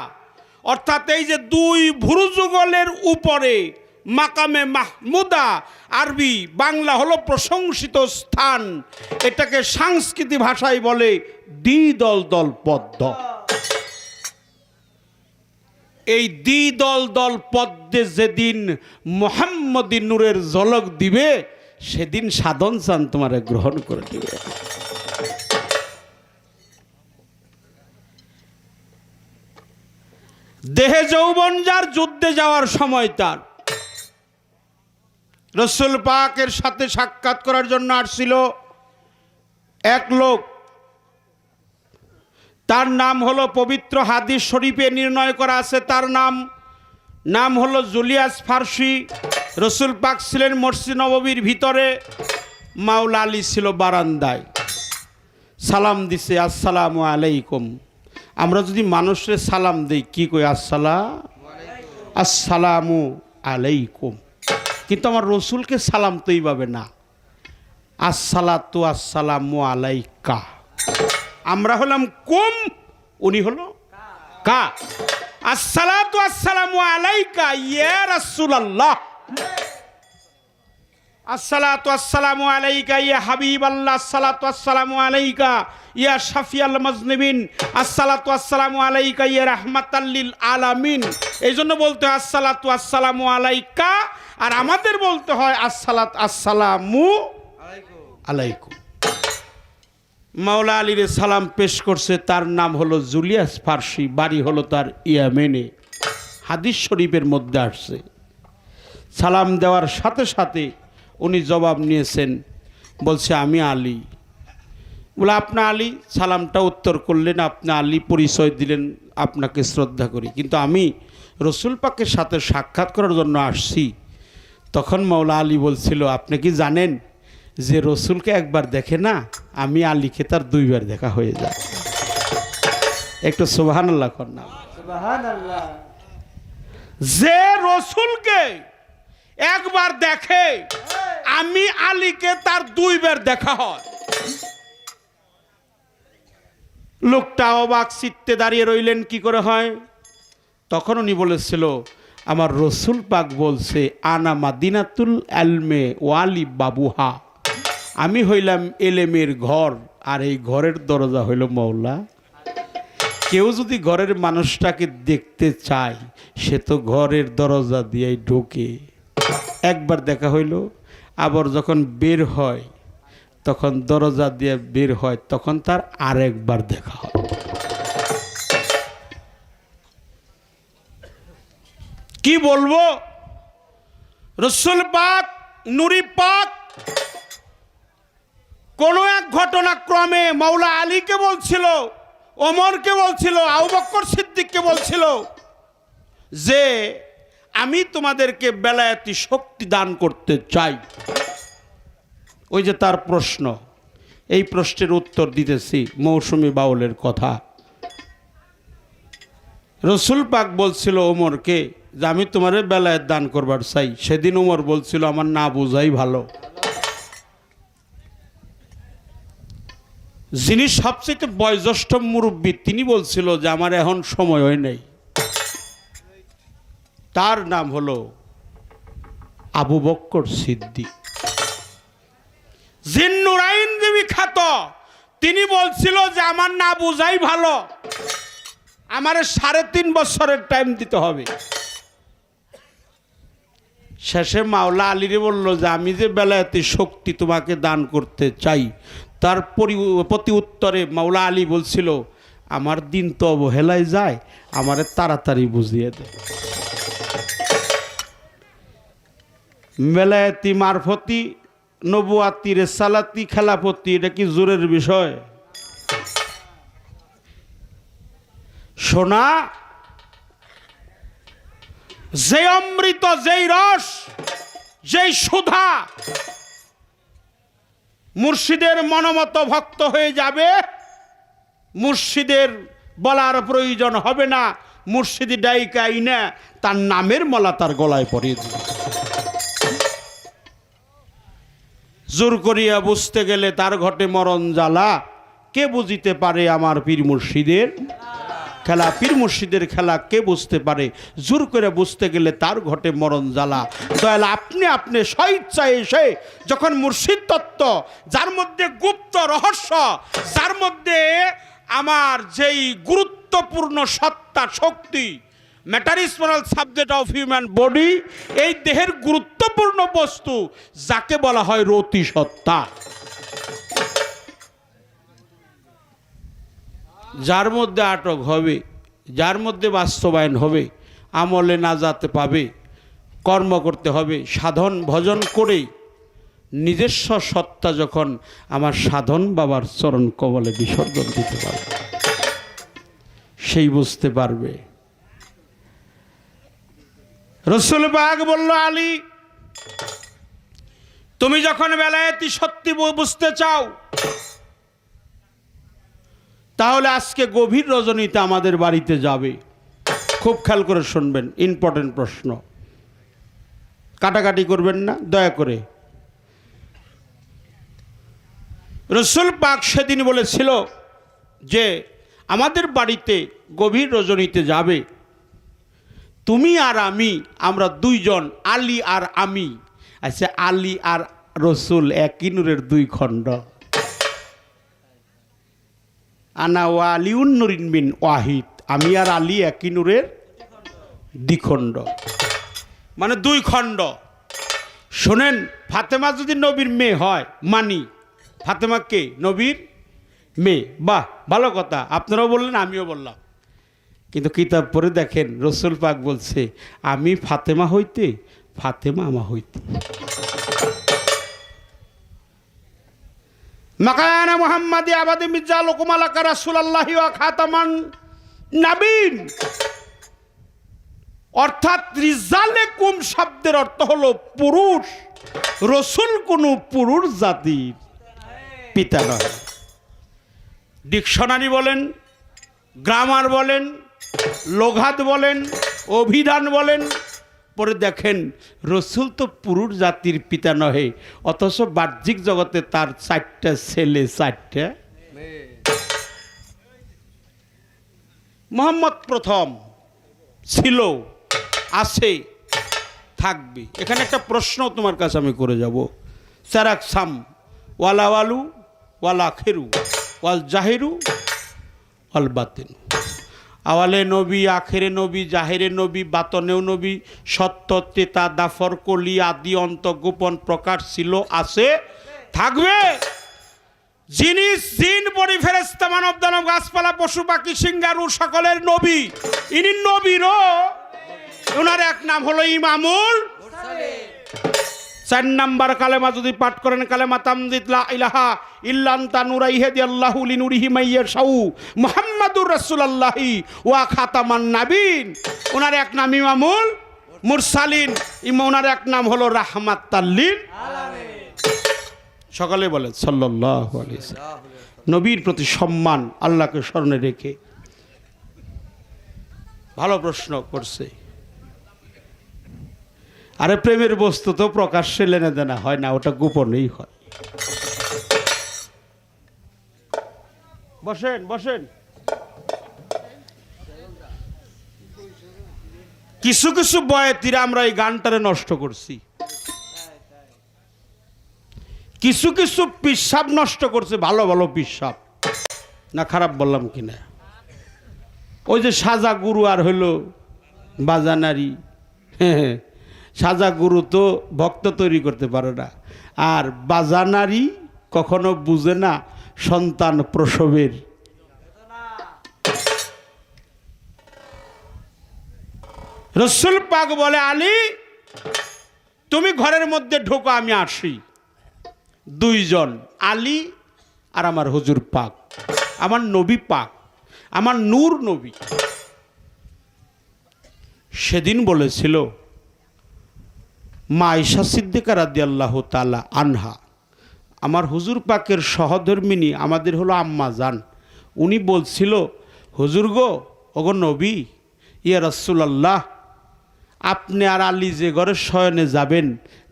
অর্থাৎ এই যে দুই ভুরুযুগলের উপরে মাকামে মাহমুদা, আরবি বাংলা হলো প্রশংসিত স্থান, এটাকে সংস্কৃতি ভাষায় বলে দ্বিদল দল পদ্ম। এই দ্বিদল দল পদ্মে যেদিন মুহাম্মদী নূরের ঝলক দিবে, সেদিন সাধন চান তোমারে গ্রহণ করে দিবে। দেহে যৌবন যার, যুদ্ধে যাওয়ার সময় তার। রসুল পাকের সাথে সাক্ষাৎ করার জন্য আসছিল এক লোক, তার নাম হলো, পবিত্র হাদিস শরীফে নির্ণয় করা আছে, তার নাম হলো জুলিয়াস ফার্সি। রসুল পাক ছিলেন মসজিদ নববীর ভিতরে, মাওলা আলী ছিল বারান্দায়, সালাম দিছে, আসসালামু আলাইকুম। আমরা যদি মানুষের সালাম দেই কি কই? আসসালামু আলাইকুম। কিন্তু আমার রসুলকে সালাম তো এইভাবে না, আসসালাতু আসসালামু আলাইকা। আমরা হলাম কুম, উনি হলো কা। আসসালাতু আসসালামু আলাইকা ইয়া রাসূলুল্লাহ, আসসালাতু আসসালামু আলাইকা ইয়া হাবিবাল্লাহ, আসসালাতু আসসালামু আলাইকা ইয়া শাফিয়াল মুজনিবিন, আসসালাতু আসসালামু আলাইকা ইয়া রাহমাতাল লিল আলামিন। এই জন্য বলতে হয় আসসালাতু আসসালামু আলাইকা, আর আমাদের বলতে হয় আসসালামু আলাইকুম। মাওলা আলীর সালাম পেশ করছে, তার নাম হলো জুলিয়াস ফার্সি, বাড়ি হলো তার ইয়ামেনে। হাদিস শরীফের মধ্যে আসছে। সালাম দেওয়ার সাথে সাথে উনি জবাব নিয়েছেন, বলছে আমি আলী। বলে আপনি আলী? সালামটা উত্তর করলেন, আপনি আলী, পরিচয় দিলেন, আপনাকে শ্রদ্ধা করি, কিন্তু আমি রসুল পাকের সাথে সাক্ষাৎ করার জন্য আসছি। তখন মাওলা আলী বলছিল, আপনি কি জানেন যে রসুলকে একবার দেখে না, আমি আলীকে তার 2 বার দেখা হয়ে যায়। একটু সুবহানাল্লাহ কর না। সুবহানাল্লাহ। যে রসুলকে একবার দেখে আমি আলীকে তার 2 বার দেখা হয়। লোকটা অবাক চিত্তে দাঁড়িয়ে রইলেন, কি করে হয়? তখন উনি বলেছিল, আমার রসুল পাক বলছে, আনা মাদিনাতুল আলমে ওয়ালি বাবুহা, আমি হইলাম এলেমের ঘর, আর এই ঘরের দরজা হইল মওলা। কেউ যদি ঘরের মানুষটাকে দেখতে চায়, সে তো ঘরের দরজা দিয়েই ঢোকে। একবার দেখা হইল, আবার যখন বের হয় তখন দরজা দিয়ে বের হয়, তখন তার আরেকবার দেখা হয়। কি বলবো, রসুল পাক, নূরি পাক কোনো এক ঘটনাক্রমে মাওলা আলীকে বলছিল, ওমরকে বলছিল, আবু বকর সিদ্দিককে বলছিল যে আমি তোমাদেরকে বেলায়েতি শক্তি দান করতে চাই। ওই যে তার প্রশ্ন, এই প্রশ্নের উত্তর দিতেছি মৌসুমী বাউলের কথা। রসুল পাক বলছিল ওমরকে যে আমি তোমারে বেলায়েত দান করবার চাই। সেদিন ওমর বলছিল, আমার না বোঝাই ভালো। যিনি সবচেয়ে বয়োজ্যেষ্ঠ মুরব্বী, তিনি বলছিল যে আমার এখন সময় হয় নাই। তার নাম হলো আবু বকর সিদ্দিক। জিন্নুরাইন যে বিখ্যাত, তিনি বলছিল যে আমার না বোঝাই ভালো, আমারে 3.5 বছরের টাইম দিতে হবে। শেষে মাওলা আলীরে বলল যে আমি যে বেলায়েতি শক্তি তোমাকে দান করতে চাই, তার প্রতি উত্তরে মাওলা আলী বলছিল, আমার দিন তো অবহেলায় যায়, আমারে তাড়াতাড়ি বুঝিয়ে দে। বেলায়েতি, মারফতি, নবুয়াতি, রেসালাতি, খেলাফতি, এটা কি জোরের বিষয়? সোনা, যে অমৃত, যেই রস, যেই সুধা মুর্শিদের মনোমত ভক্ত হয়ে যাবে, মুর্শিদের বলার প্রয়োজন হবে না, মুর্শিদি ডাইকা আইনা তার নামের মালা তার গলায় পরিয়ে দিবে। জোর করিয়া বুঝতে গেলে তার ঘটে মরণ জ্বালা, কে বুঝিতে পারে আমার পীর মুর্শিদের খেলা? পীর মুর্শিদের খেলা কে বুঝতে পারে? জোর করে বুঝতে গেলে তার ঘটে মরণ জ্বালা। দয়াল, আপনি স্বইচ্ছায় এসে যখন মুর্শিদ তত্ত্ব, যার মধ্যে গুপ্ত রহস্য, যার মধ্যে আমার যেই গুরুত্বপূর্ণ সত্তা, শক্তি, matter is moral subject of human body, এই দেহের গুরুত্বপূর্ণ বস্তু যাকে বলা হয় রতি সত্তা, যার মধ্যে আটক হবে, যার মধ্যে বাস্তবায়ন হবে, আমলে নাজাতে পাবে, কর্ম করতে হবে, সাধন ভজন করেই নিজস্ব সত্তা যখন আমার সাধন বাবার চরণ কমলে বিসর্জন দিতে পারবে, সেই বুঝতে পারবে। রসুল পাক বলল, আলী, তুমি যখন বেলায়েতি সত্যি বুঝতে চাও, তাহলে আজকে গভীর রজনীতে আমাদের বাড়িতে যাবে। খুব খেয়াল করে শুনবেন, ইম্পর্টেন্ট প্রশ্ন, কাটাকাটি করবেন না দয়া করে। রসুল পাক সেদিন বলেছিল যে আমাদের বাড়িতে গভীর রজনীতে যাবে, তুমি আর আমি, আমরা 2 জন, আলী আর আমি। আচ্ছা, আলী আর রসুল একই নূরের 2 খণ্ড। আনা ওয়ালিউন নুরিন বিন ওয়াহিদ, আমি আর আলী একই নূরের দ্বিখণ্ড, মানে 2 খণ্ড। শোনেন, ফাতেমা যদি নবীর মেয়ে হয়, মানি ফাতেমা কে? নবীর মেয়ে। বাহ, ভালো কথা, আপনারাও বললেন, আমিও বললাম। কিন্তু কিতাব পড়ে দেখেন, রসুল পাক বলছে, আমি ফাতেমা হইতে, ফাতেমা আমা হইতে। মাকানা মুহাম্মাদি আবাদি মির্জা লোকমালাকা রাসূলুল্লাহি ওয়া খাতামান নবীন অর্থাৎ রিজালে কুম শব্দের অর্থ হলো পুরুষ। রসুল কোন পুরুষ জাতির পিতা নয়। ডিকশনারি বলেন, গ্রামার বলেন, লোঘাত বলেন, অভিধান বলেন, পরে দেখেন রসুল তো পুরুষ জাতির পিতা নহে, অথচ বাহ্যিক জগতে তার 4টা ছেলে 4টা। মোহাম্মদ প্রথম ছিল, আছে, থাকবে। এখানে একটা প্রশ্ন তোমার কাছে আমি করে যাব। সারাক সাম ওয়ালা ওয়ালু ওয়ালা খেরু ওয়াল জাহেরু ওয়াল বাতিন। আওয়ালে নবী, আখেরে নবী, জাহেরে নবী, বাতনেও নবী, সত্য, তেতা, দাফর, কলি, আদি, অন্ত, গোপন, প্রকাশ ছিল, আছে, থাকবে। জিনিস, জিন, বড়ি, ফেরেশতা, মানব দানব, গাছপালা, পশু পাখি, সিংহারু সকলের নবী। ইনি নবীরও, ওনার এক নাম হলো ইমামুল। 4 নাম্বার কালেমা যদি পাঠ করেন, কালেমা তামজিদ লা ইলাহা ইল্লা আনতা নুরাইহি আল্লাহু লিনুরিহি মাইয়াশাউ মুহাম্মাদুর রাসূলুল্লাহি ওয়া খাতামান নাবিন। ওনার এক নাম ইমামুল মুরসালিন। ওনার এক নাম হলো রাহমাতাল লিল আলামিন। সকালে বলেন সাল্লাল্লাহু আলাইহি ওয়াসাল্লাম। নবীর প্রতি সম্মান আল্লাহকে স্মরণে রেখে। ভালো প্রশ্ন করছে। আরে প্রেমের বস্তু তো প্রকাশ্যে লেনে দেনা হয় না, ওটা গোপনেই হয়। বসেন বসেন। কিছু কিছু বয়াতিরা আমরা এই গানটারে নষ্ট করছি, কিছু কিছু পিসাব নষ্ট করছে, ভালো ভালো পিসাব। না খারাপ বললাম কিনা? ওই যে সাজা গুরু আর হইল বাজানারি। হ্যাঁ, সাজা গুরু তো ভক্ত তৈরি করতে পারে না, আর বাজানারি কখনো বুঝে না সন্তান প্রসবের। রসুল পাক বলে, আলী তুমি ঘরের মধ্যে ঢোকো, আমি আসি। 2 জন, আলী আর আমার হুজুর পাক, আমার নবী পাক, আমার নূর নবী। সেদিন বলেছিল মা আয়েশা সিদ্দিকা রাদিয়াল্লাহু তাআলা আনহা, আমার হুজুর পাকের সহধর্মিনী, আমাদের হলো আম্মা জান। উনি বলছিল, হুজুর গো, ওগো নবী, ইয়া রাসূলুল্লাহ, আপনি আর আলী যে ঘরে শয়নে যাবেন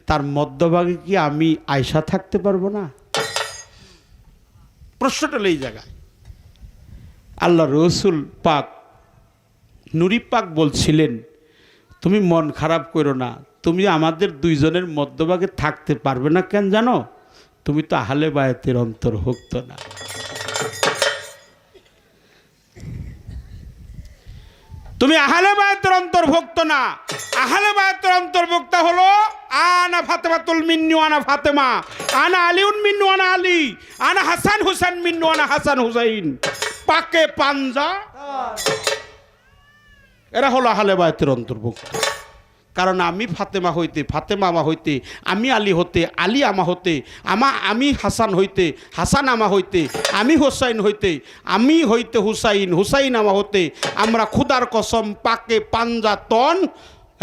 তার মধ্যভাগে কি আমি আয়েশা থাকতে পারবো না? প্রশ্নটা এই জায়গায়। আল্লাহ রসুল পাক নুরি পাক বলছিলেন, তুমি মন খারাপ করো না, তুমি আমাদের 2 জনের মধ্যভাগে থাকতে পারবে না কেন জানো? তুমি তো আহলে বায়াতের অন্তর্ভুক্ত না। তুমি আহলে বায়াতের অন্তর্ভুক্ত না। আহলে বায়াতের অন্তর্ভুক্ত হলো আনা ফাতেমাতুল মিন্নু আনা ফাতেমা, আনা আলিউন মিন্নু আনা আলী, আনা হাসান হুসাইন মিন্নু আনা হাসান হুসাইন। পাকে পাঞ্জা, এরা হলো আহলে বায়াতের অন্তর্ভুক্ত। কারণ আমি ফাতেমা হইতে, ফাতেমা আমা হইতে, আমি আলী হতে, আলী আমা হতে, আমি হাসান হইতে, হাসান আমা হইতে, আমি হুসাইন হইতে, আমি হইতে হুসাইন, হুসাইন আমা হতে, আমরা খুদার কসম পাকে পাঞ্জাতন,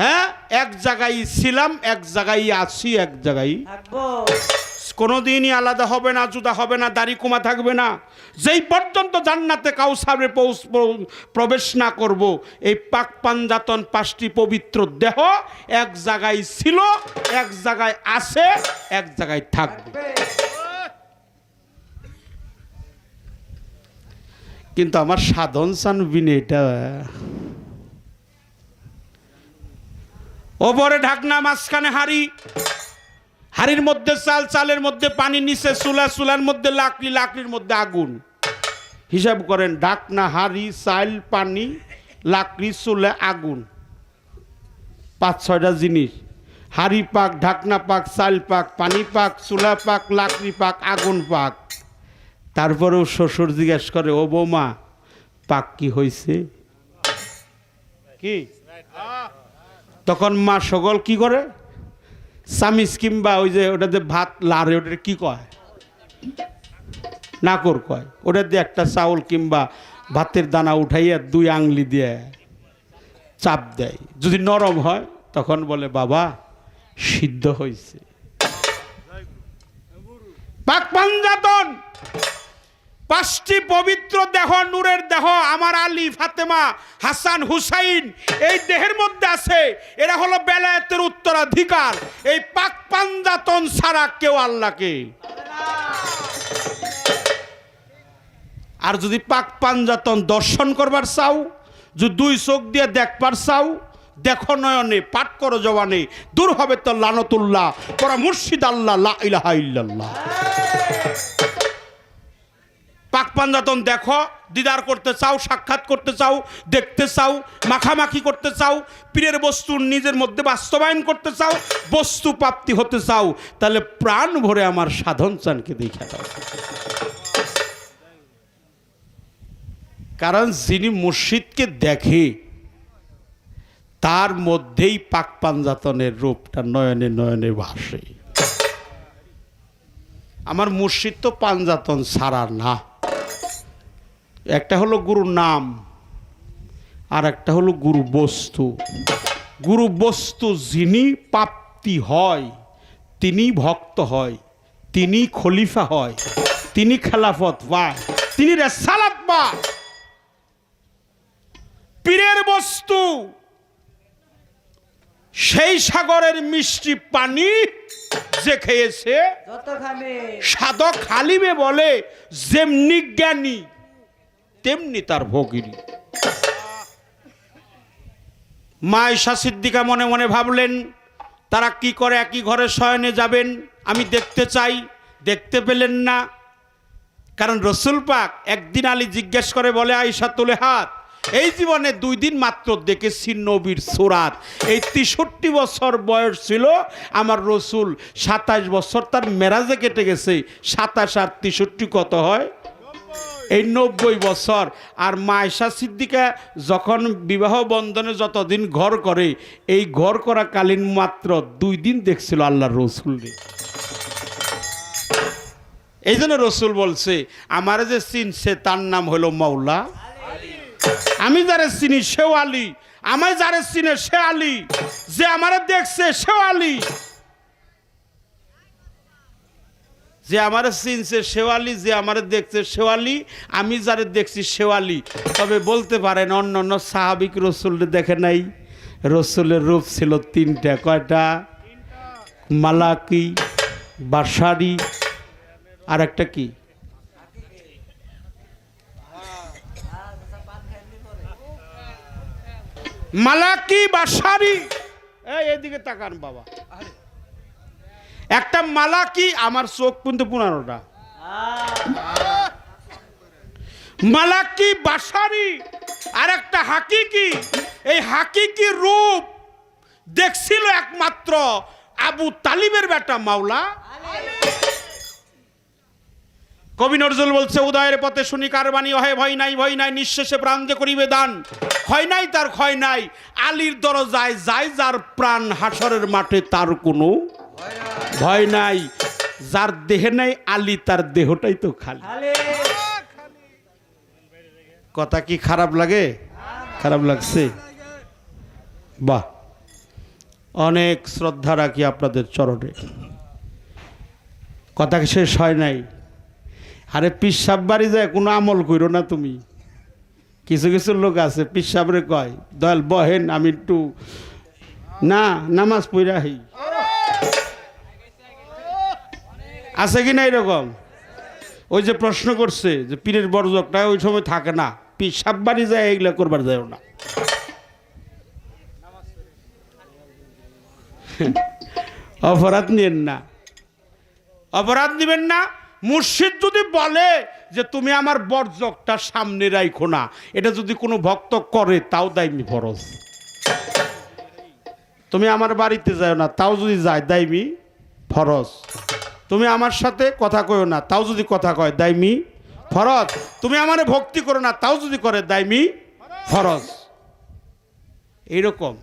হ্যাঁ, এক জায়গায় ছিলাম, এক জায়গায় আছি, এক জায়গায় কোনোদিনই আলাদা হবে না, জুদা হবে না, দাড়ি কমা থাকবে না। যেই পর্যন্ত জান্নাতে কাউসারে প্রবেশ না করব, এই পাক পাঞ্জাতন 5টি পবিত্র দেহ এক জায়গায় ছিল, এক জায়গায় আছে, এক জায়গায় থাকবে। কিন্তু আমার সাধন চানবিনে এটা ওপরে ঢাকনা, মাঝখানে হাড়ি, হাড়ির মধ্যে চাল, চালের মধ্যে পানি, নিচে চুলা, চুলার মধ্যে লাকড়ি, লাকড়ির মধ্যে আগুন। হিসাব করেন, ঢাকনা, হাড়ি, চাল, পানি, লাকড়ি, চুলা, আগুন, 5-6টা জিনিস। হাড়ি পাক, ঢাকনা পাক, চাল পাক, পানি পাক, চুলা পাক, লাকড়ি পাক, আগুন পাক। তারপরেও শ্বশুর জিজ্ঞেস করে, ও বৌমা, পাক কি হয়েছে কি? তখন মা সকল কি করে, সামিস কিংবা ওই যে ওটাতে ভাত লাড়ে, ওটা কি কয়, নাকর কয়, ওটা দিয়ে একটা চাউল কিংবা ভাতের দানা উঠাইয়া 2 আঙ্গুলি দিয়ে চাপ দেয়, যদি নরম হয় তখন বলে বাবা সিদ্ধ হয়েছে। পাক পাঞ্জাতন 5টি পবিত্র দেহ, নূরের দেহ, আমার আলী, ফাতেমা, হাসান, হুসাইন এই দেহের মধ্যে আছে। এরা হলো বেলায়েতের উত্তরাধিকার। এই পাক পাঞ্জাতন ছাড়া কেউ আল্লাহকে। আর যদি পাক পাঞ্জাতন দর্শন করবার চাও, যদি 2 চোখ দিয়ে দেখবার চাও, দেখো নয়নে, পাঠ করো জবানে, দূর হবে তো লানতুল্লাহ, পরা মুর্শিদ আল্লাহ, লা ইলাহা ইল্লাল্লাহ। পাক পাঞ্জাতন দেখো, দিদার করতে চাও, সাক্ষাৎ করতে চাও, দেখতে চাও, মাখামাখি করতে চাও, পীরের বস্তু নিজের মধ্যে বাস্তবায়ন করতে চাও, বস্তু প্রাপ্তি হতে চাও, তাহলে প্রাণ ভরে আমার সাধন চানকে দেখা দাও। কারণ যিনি মুর্শিদকে দেখে তার মধ্যেই পাক পাঞ্জাতনের রূপটা নয়নে নয়নে ভাসে। আমার মুর্শিদ তো পাঞ্জাতন ছাড়া না। একটা হলো গুরুর নাম, আর একটা হলো গুরু বস্তু। গুরু বস্তু যিনি প্রাপ্তি হয় তিনি ভক্ত হয়, তিনি খলিফা হয়, তিনি খেলাফত পায়, তিনি রেসালাত পায়। পীরের বস্তু সেই সাগরের মিষ্টি পানি যে খেয়েছে, সাধক হালিমে বলে যেমনি জ্ঞানী তেমনি তার ভগিনী। মা আয়েশা সিদ্দিকা মনে মনে ভাবলেন তারা কি করে একই ঘরে শয়নে যাবেন, আমি দেখতে চাই। দেখতে পেলেন না, কারণ রসুল পাক একদিন আলী জিজ্ঞেস করে বলে, আয়েশা তোলে হাত, এই জীবনে 2 দিন মাত্র দেখেছি নবীর সুরাত। এই 63 বছর বয়স ছিল আমার রসুল, 27 বছর তার মেরাজে কেটে গেছে। 27 আর 63 কত হয়? এই 90 বছর। আর মা আয়েশা সিদ্দিকা যখন বিবাহ বন্ধনে যতদিন ঘর করে, এই ঘর করা কালীন মাত্র 2 দিন দেখছিল আল্লাহর রসুল। এই জন্য রসুল বলছে আমার যে চিনছে তার নাম হলো মাওলা। আমি যারে চিনি সেও আলী, আমায় যারে চিনে সে আলী, যে আমারে দেখছে সেও আলী, যে আমারে চিনছে সেও আলী, যে আমারে দেখছে সেও আলী, আমি যারে দেখছি সেও আলী। তবে বলতে পারেন অন্য অন্য সাহাবিক রসুলকে দেখে নাই। রসুলের রূপ ছিল 3টা। কয়টা? মালাকি, বাসারি, আর একটা কি? মালাকি, বাসারি। এদিকে তাকান বাবা, একটা মালাকি, আমার চোখ কিন্তু 15টা। মালাকি, বাসারি, আর একটা হাকিকি। এই হাকিকি রূপ দেখছিল একমাত্র আবু তালিবের বেটা মাওলা। কবি নজরুল বলছে, উদয়ের পথে শুনি কার বাণী, হয় ভয় নাই, ভয় নাই, নিঃশেষে প্রাণ যে করিবে দান, হয় নাই তার ক্ষয় নাই, আলীর দরজায় যায় যার প্রাণ, হাসরের মাঠে তার কোনো ভয় নাই। যার দেহে নাই আলী, তার দেহটাই তো খালি। কথা কি খারাপ লাগে? খারাপ লাগছে? বাহ, অনেক শ্রদ্ধা রাখি আপনাদের চরণে। কথা শেষ হয় নাই। আরে পিসাব বাড়ি যায় কোনো আমল করো না তুমি। কিছু কিছু লোক আছে পিসাবরে কয়, দয়াল বহেন আমি একটু না নামাজ পড়া হই। আছে কি না এরকম? ওই যে প্রশ্ন করছে যে পীরের বর্জকটা ওই সময় থাকে না, পিসাব বাড়ি যায়, এগুলা করবার যায় না। অপরাধ নিয়েন না, অপরাধ নিবেন না। মুর্শিদ যদি বলে যে তুমি আমার বর্জকটা সামনে রাখো না, এটা যদি কোনো ভক্ত করে তাও দায়মি ফরজ। তুমি আমার বাড়িতে যাও না, তাও যদি যায় দায়মি ফরজ। তুমি আমার সাথে কথা কয়ো না, তাও যদি কথা কয় দায়মি ফরজ। তুমি আমারে ভক্তি করো না, তাও যদি করে দায়মি ফরজ। এইরকম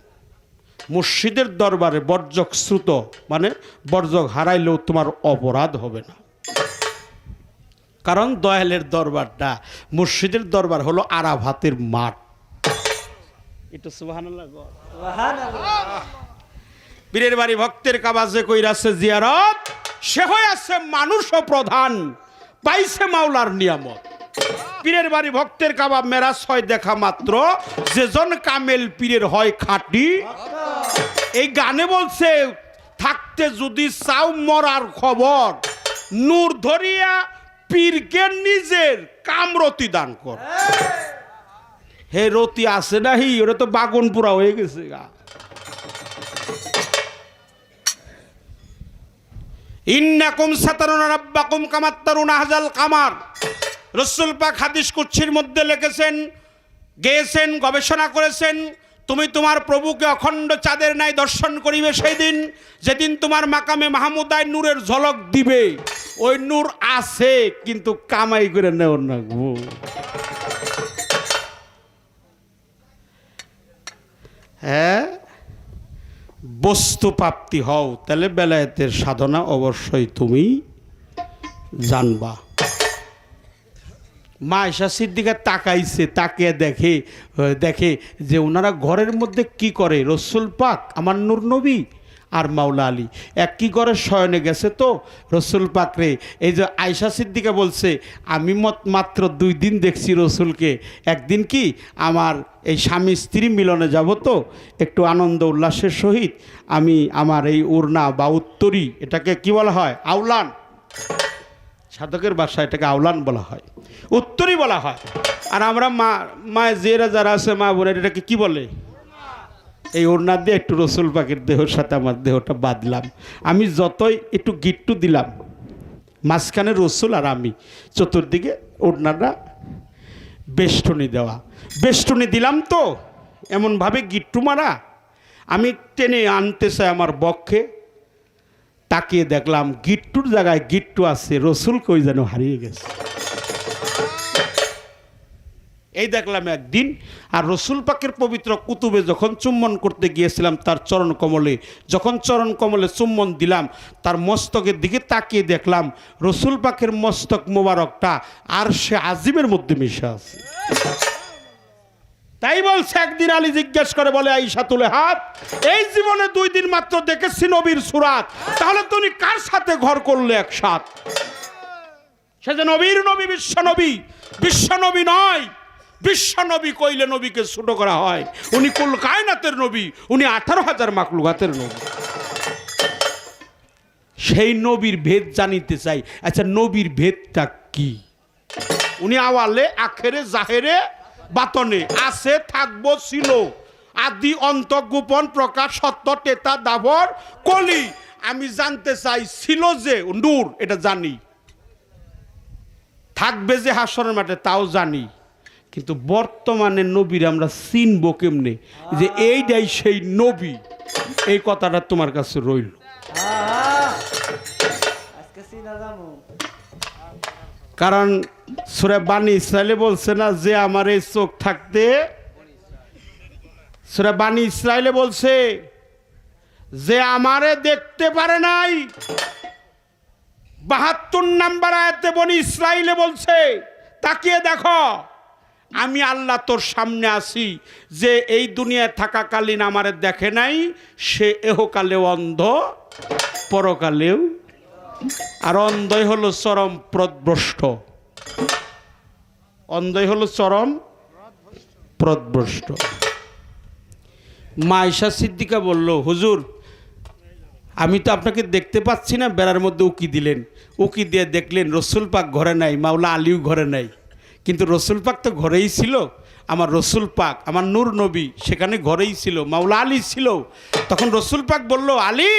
মুর্শিদের দরবারে বর্জক শ্রুত মানে বর্জক হারাইলেও তোমার অপরাধ হবে না। কারণ দয়ালের দরবারটা, মুর্শিদের দরবার হলো আরাফাতের মাঠ। এটা সুবহানাল্লাহ। পীরের বাড়ি ভক্তের কাবা যে কইরাছে জিয়ারত, সে হয়ে আছে মানুষ ও প্রধান, পাইছে মাওলার নিয়ামত। পীরের বাড়ি ভক্তের কাবা মেরাজ হয় দেখা মাত্র, যেজন কামেল পীরের হয় খাঁটি। এই গানে বলছে, থাকতে যদি চাও মরার খবর, নূর ধরিয়া পীরকে নিজের কামরতি দান কর। হে রতি আছে নাহি, ওরা তো বাগন পুরা হয়ে গেছে গা। ইন্নাকুম সাতারুনা রাব্বাকুম কামাত্তারুনা হাজাল কামার। রাসূল পাক হাদিস কুদসির মধ্যে লিখেছেন, গেয়েছেন, গবেষণা করেছেন, তুমি তোমার প্রভুকে অখণ্ড চাঁদের ন্যায় দর্শন করিবে সেই দিন, যেদিন তোমার মাকামে মাহমুদায় নূরের ঝলক দিবে। ওই নূর আছে, কিন্তু কামাই করে নেও না গো। হ্যাঁ, বস্তু প্রাপ্তি হও, তাহলে বেলায়েতের সাধনা অবশ্যই তুমি জানবা। মা আয়েশা সিদ্দিকা তাকাইছে, তাকিয়ে দেখে যে ওনারা ঘরের মধ্যে কি করে। রসুল পাক আমার নূর নবী আর মাওলা আলী এক কি করে শয়নে গেছে। তো রসুল পাক রে, এই যে আয়েশা সিদ্দিকা বলছে, আমি মাত্র 2 দিন দেখছি রসুলকে। একদিন কি আমার এই স্বামী স্ত্রী মিলনে যাব, তো একটু আনন্দ উল্লাসের সহিত আমি আমার এই উড়না বা উত্তরী, এটাকে কি বলা হয়, আউলান, সাধকের ভাষায় এটাকে আউলান বলা হয়, উত্তরই বলা হয়। আর আমরা মায়ের জেরা যারা আছে, মা বোনের, এটাকে কি বলে, এই ওড়না দিয়ে একটু রসুল পাকের দেহের সাথে আমার দেহটা বাঁধলাম। আমি যতই একটু গিট্টু দিলাম, মাঝখানে রসুল আর আমি, চতুর্দিকে ওড়নাটা বেষ্টনী দেওয়া, বেষ্টনী দিলাম। তো এমনভাবে গিট্টু মারা, আমি টেনে আনতে চাই আমার বক্ষে, তাকিয়ে দেখলাম গিট্টুর জায়গায় গিট্টু আছে, রসুল কই যেন হারিয়ে গেছে। এই দেখলাম একদিন। আর রসুল পাকের পবিত্র কুতুবে যখন চুম্বন করতে গিয়েছিলাম তার চরণ কমলে, যখন চরণ কমলে চুম্বন দিলাম, তার মস্তকের দিকে তাকিয়ে দেখলাম রসুল পাকের মস্তক মোবারকটা আর সে আজিমের মধ্যে মিশে আছে। তাই বলছে, একদিন আলী জিজ্ঞেস করে বলে, আয়েশা তুলে হাত, এই জীবনে 2 দিন মাত্র দেখেছি নবীর সুরাত, তাহলে তুমি কার সাথে ঘর করলে একসাথ? সে যে নবীর নবী, বিশ্ব নবী, বিশ্ব নবী নয়। বিশ্ব নবী কইলে নবীকে ছোট করা হয়। উনি কুল কায়নাতের নবী, উনি 18,000 মাখলুকাতের নবী। সেই নবীর ভেদ জানিতে চাই। আচ্ছা, নবীর ভেদটা কি? উনি আওয়ালে, আখেরে, জাহেরে, বাতনে আছে, থাকবো, ছিল, আদি অন্ত, গোপন, প্রকাশ, সত্য, টেতা, দাবর, কলি। আমি জানতে চাই, ছিল যে নূর, এটা জানি, থাকবে যে হাসরের মাঠে, তাও জানি, কিন্তু বর্তমানে নবীর আমরা চিনব কেমনে যে এইটাই সেই নবী? এই কথাটা তোমার কাছে রইল। কারণ সূরা বানী ইসরাইলে বলছে না যে আমার এই চোখ থাকতে, সূরা বানী ইসরাইলে বলছে যে আমারে দেখতে পারে নাই। 72 নম্বর আয়াতে বনি ইসরাইলে বলছে, তাকিয়ে দেখো, আমি আল্লাহ তোর সামনে আসি, যে এই দুনিয়ায় থাকাকালীন আমারে দেখে নাই, সে এহকালেও অন্ধ, পরকালেও। আর অন্ধই হলো চরম প্রদভ্রষ্ট, অন্ধই হলো চরম প্রদভ্রষ্ট। মা আয়েশা সিদ্দিকা বলল, হুজুর আমি তো আপনাকে দেখতে পাচ্ছি না। বেড়ার মধ্যে উকি দিলেন, উকি দিয়ে দেখলেন রসুল পাক ঘরে নাই, মাওলা আলীও ঘরে নাই, কিন্তু রসুল পাক তো ঘরেই ছিল। আমার রসুল পাক, আমার নূর নবী সেখানে ঘরেই ছিল, মাওলা আলী ছিল। তখন রসুল পাক বলল, আলী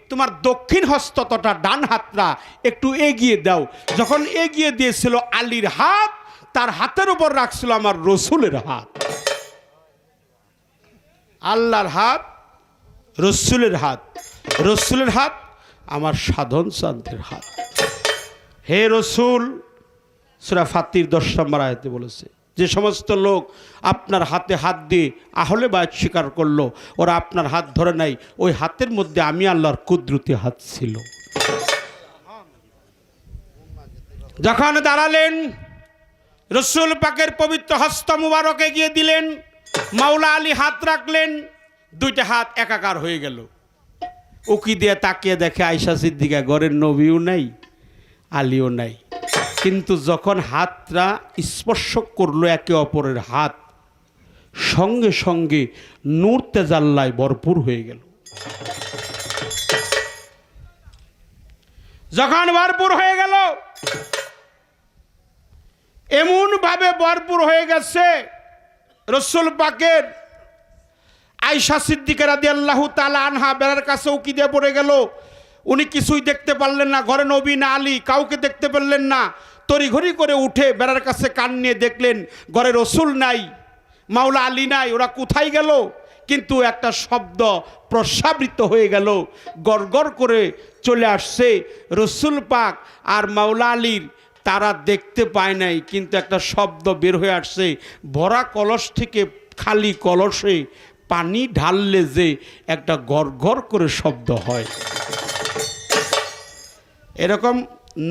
তোমার দক্ষিণ হস্তটা, ডান হাতটা একটু এগিয়ে দাও। যখন এগিয়ে দিয়েছিল আলীর হাত, তার হাতের উপর রাখছিল আমার রসুলের হাত। আল্লাহর হাত, রসুলের হাত, রসুলের হাত আমার সাধন শান্তির হাত। হে রসুল, সূরা ফাতির 10 নম্বর আয়াতে বলেছে, যে সমস্ত লোক আপনার হাতে হাত দিয়ে আহলে বায়াত স্বীকার করলো, ওরা আপনার হাত ধরে নাই, ওই হাতের মধ্যে আমি আল্লাহর কুদরতি হাত ছিল। যখন দাঁড়ালেন রসুল পাকের পবিত্র হস্ত মুবারকে গিয়ে দিলেন, মাওলা আলী হাত রাখলেন, দুইটা হাত একাকার হয়ে গেল। উকি দিয়ে তাকিয়ে দেখে আয়েশা সিদ্দিকা, ঘরের নবীও নাই, আলীও নাই। কিন্তু যখন হাতটা স্পর্শ করলো একে অপরের হাত, সঙ্গে সঙ্গে নূর তেজাল্লায় ভরপুর হয়ে গেল। যখন ভরপুর হয়ে গেল, এমন ভাবে ভরপুর হয়ে গেছে, রসুল পাকের আয়েশা সিদ্দিকা রাদিয়াল্লাহু তাআলা আনহা বেড়ার কাছে উকি দিয়ে পড়ে গেল। উনি কিছুই দেখতে পারলেন না, ঘরে নবী না আলী কাউকে দেখতে পারলেন না। তড়িঘড়ি করে উঠে বেড়ার কাছে কান নিয়ে দেখলেন ঘরে রসুল নাই, মাওলা আলী নাই, ওরা কোথায় গেল? কিন্তু একটা শব্দ প্রস্রাবৃত হয়ে গেল, গড়গড় করে চলে আসছে রসুল পাক আর মাওলা আলীর। তারা দেখতে পায় নাই, কিন্তু একটা শব্দ বের হয়ে আসছে। ভরা কলস থেকে খালি কলসে পানি ঢাললে যে একটা গড়গড় করে শব্দ হয়, এরকম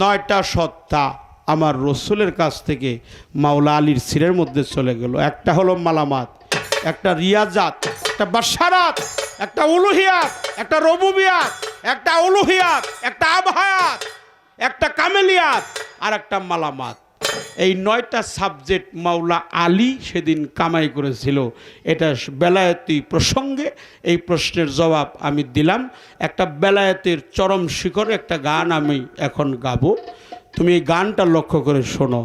9টা সত্তা আমার রসুলের কাছ থেকে মাওলা আলীর সিরের মধ্যে চলে গেল। একটা হলো মালামাত, একটা রিয়াজাত, একটা বাশারাত, একটা উলুহিয়াত, একটা রবুবিয়াত, একটা উলুহিয়াত, একটা আবহায়াত, একটা কামেলিয়াত আর একটা মালামাত। এই 9টা সাবজেক্ট মাওলা আলী সেদিন কামাই করেছিল। এটা বেলায়েতি প্রসঙ্গে এই প্রশ্নের জবাব আমি দিলাম। একটা বেলায়েতের চরম শিখরে একটা গান আমি এখন গাবো, তুমি এই গানটা লক্ষ্য করে শোনো।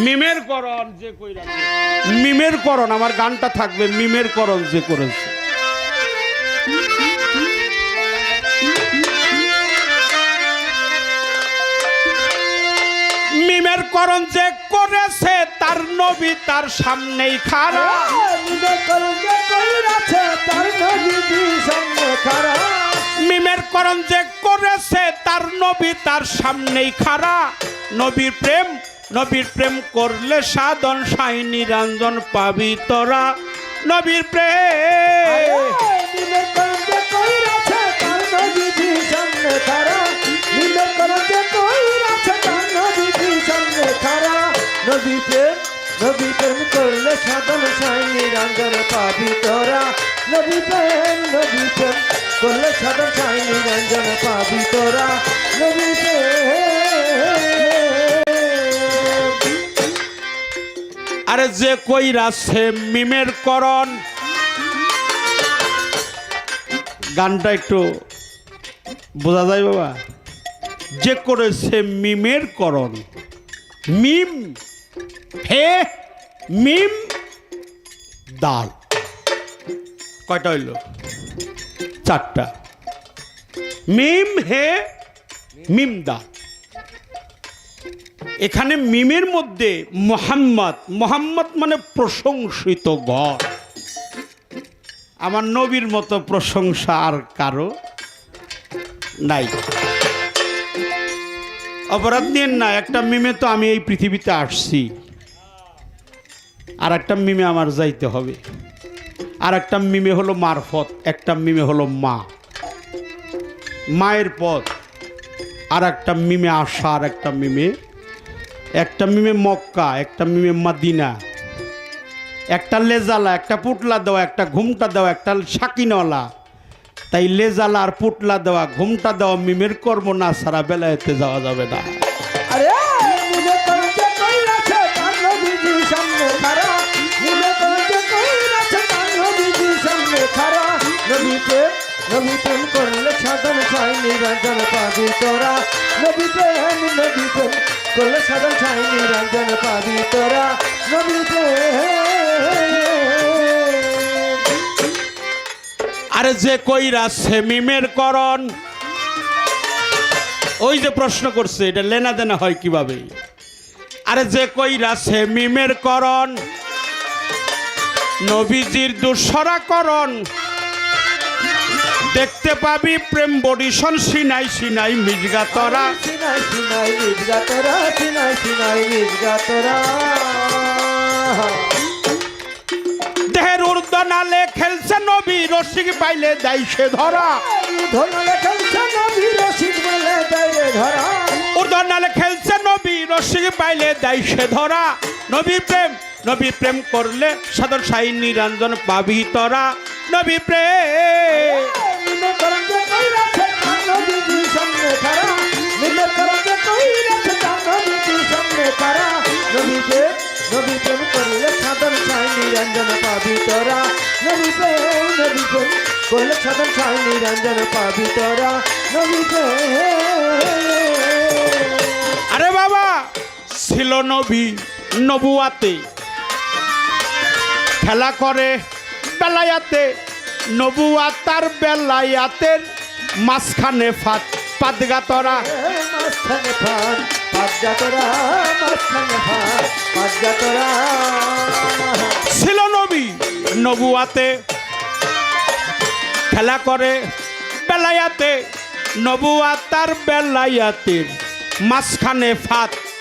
মিমের করণ যে কইরা, মিমের করণ, আমার গানটা থাকবে মিমের করণ যে করেছে। মিমের করণ যে করেছে তার নবী তার সামনেই খাড়া, মিমের করণ যে কইরাছে তার নবী সামনে খাড়া, মিমের করণ যে করেছে তার নবী তার সামনেই খাড়া। নবীর প্রেম, নবীর প্রেম করলে সাধন সাই নিরঞ্জন পাবি তোরা। নবীর প্রেম, মিমের করণ যে কইরাছে তার নবী সামনে খাড়া, মিমের করণ যে কইরাছে তার নবী সামনে খাড়া। নবী প্রেম করলে সাধন সাই নিরঞ্জন পাবি তোরা। নবী প্রেম করলে সাধন সাই নিরঞ্জন পাবি তোরা। নবী আরে যে কইরাছে মিমের করণ, গানটা একটু বোঝা যায় বাবা। যে করেছে মিমের করণ, মিম হে মিম দাল, কয়টা হইল? 4টা। মিম হে মিম দাল। এখানে মিমের মধ্যে মোহাম্মদ, মোহাম্মদ মানে প্রশংসিত ঘর। আমার নবীর মতো প্রশংসা আর কারো নাই। অপরাধ নিয়েন না, একটা মিমে তো আমি এই পৃথিবীতে আসছি, আর একটা মিমে আমার যাইতে হবে। আর একটা মিমে হলো মারফত, একটা মিমে হলো মা, মায়ের পথ। আর একটা মিমে আসা, আর একটা মিমে মক্কা, একটা মিমে মাদিনা, একটা লেজালা, একটা পুটলা দেওয়া, একটা ঘুমটা দেওয়া, একটা সাকিনওয়ালা। তাই লেজালা আর পুটলা দেওয়া, ঘুমটা দেওয়া মিমের কর্ম না সারা বেলায়েতে যাওয়া যাবে না। আরে মিমের করণ যে কইরাছে তার নবী সামনে খাড়া, মিমের করণ যে কইরাছে তার নবী সামনে খাড়া। নবী প্রেম করলে সাধন সাই নিরঞ্জন পাবি তোরা। নবী প্রেম করলে সাধন সাই নিরঞ্জন পাবি তোরা। নবী আরে যে কইরাছে মিমের করণ, ওই যে প্রশ্ন করছে, এটা লেনা দেনা হয় কিভাবে? আরে যে কইরাছে মিমের করণ, নবীজির দুসরা করণ, দেখতে পাবি প্রেম বডিশন সিনাই সিনাই মিজগা তোরা। সিনাই সিনাই মিজগা তোরা, সিনাই সিনাই মিজগা তোরা। দেহের উর্দনালে খেলছে নবী, রসিক পাইলে দেয় সে ধরা। ধরলে খেলছে নবী, রসিক বলে দেয় ধরা। বিনোদন নালে খেলছে নবী, রসিক পাইলে দেয় সে ধরা। নবী প্রেম করলে সাদর সাই নিরঞ্জন পাবি তোরা। নবী প্রেম মিলে করম যে কইরাছে তার নবীজি সামনে খাড়া, মিলে করম যে কইরাছে তার নবীজি সামনে খাড়া। নবী প্রেম করলে সাধন সাই নিরঞ্জন পাবি তোরা। নবী প্রেম করলে সাধন সাই নিরঞ্জন পাবি তোরা। নবী প্রেম। আরে বাবা ছিল নবী নবুয়াতে, খেলা করে বেলায়াতে। নবুয়াত আর বেলায়াতের মাঝখানে পাদগা তোরা। মাঝখানে ফান পাঁচজা তোরা, মাঝখানে ফান পাঁচজা তোরা। ছিল নবী নবুয়াতে, খেলা করে বেলায়াতে। নবুয়াত আর বেলায়াতের মাঝখানে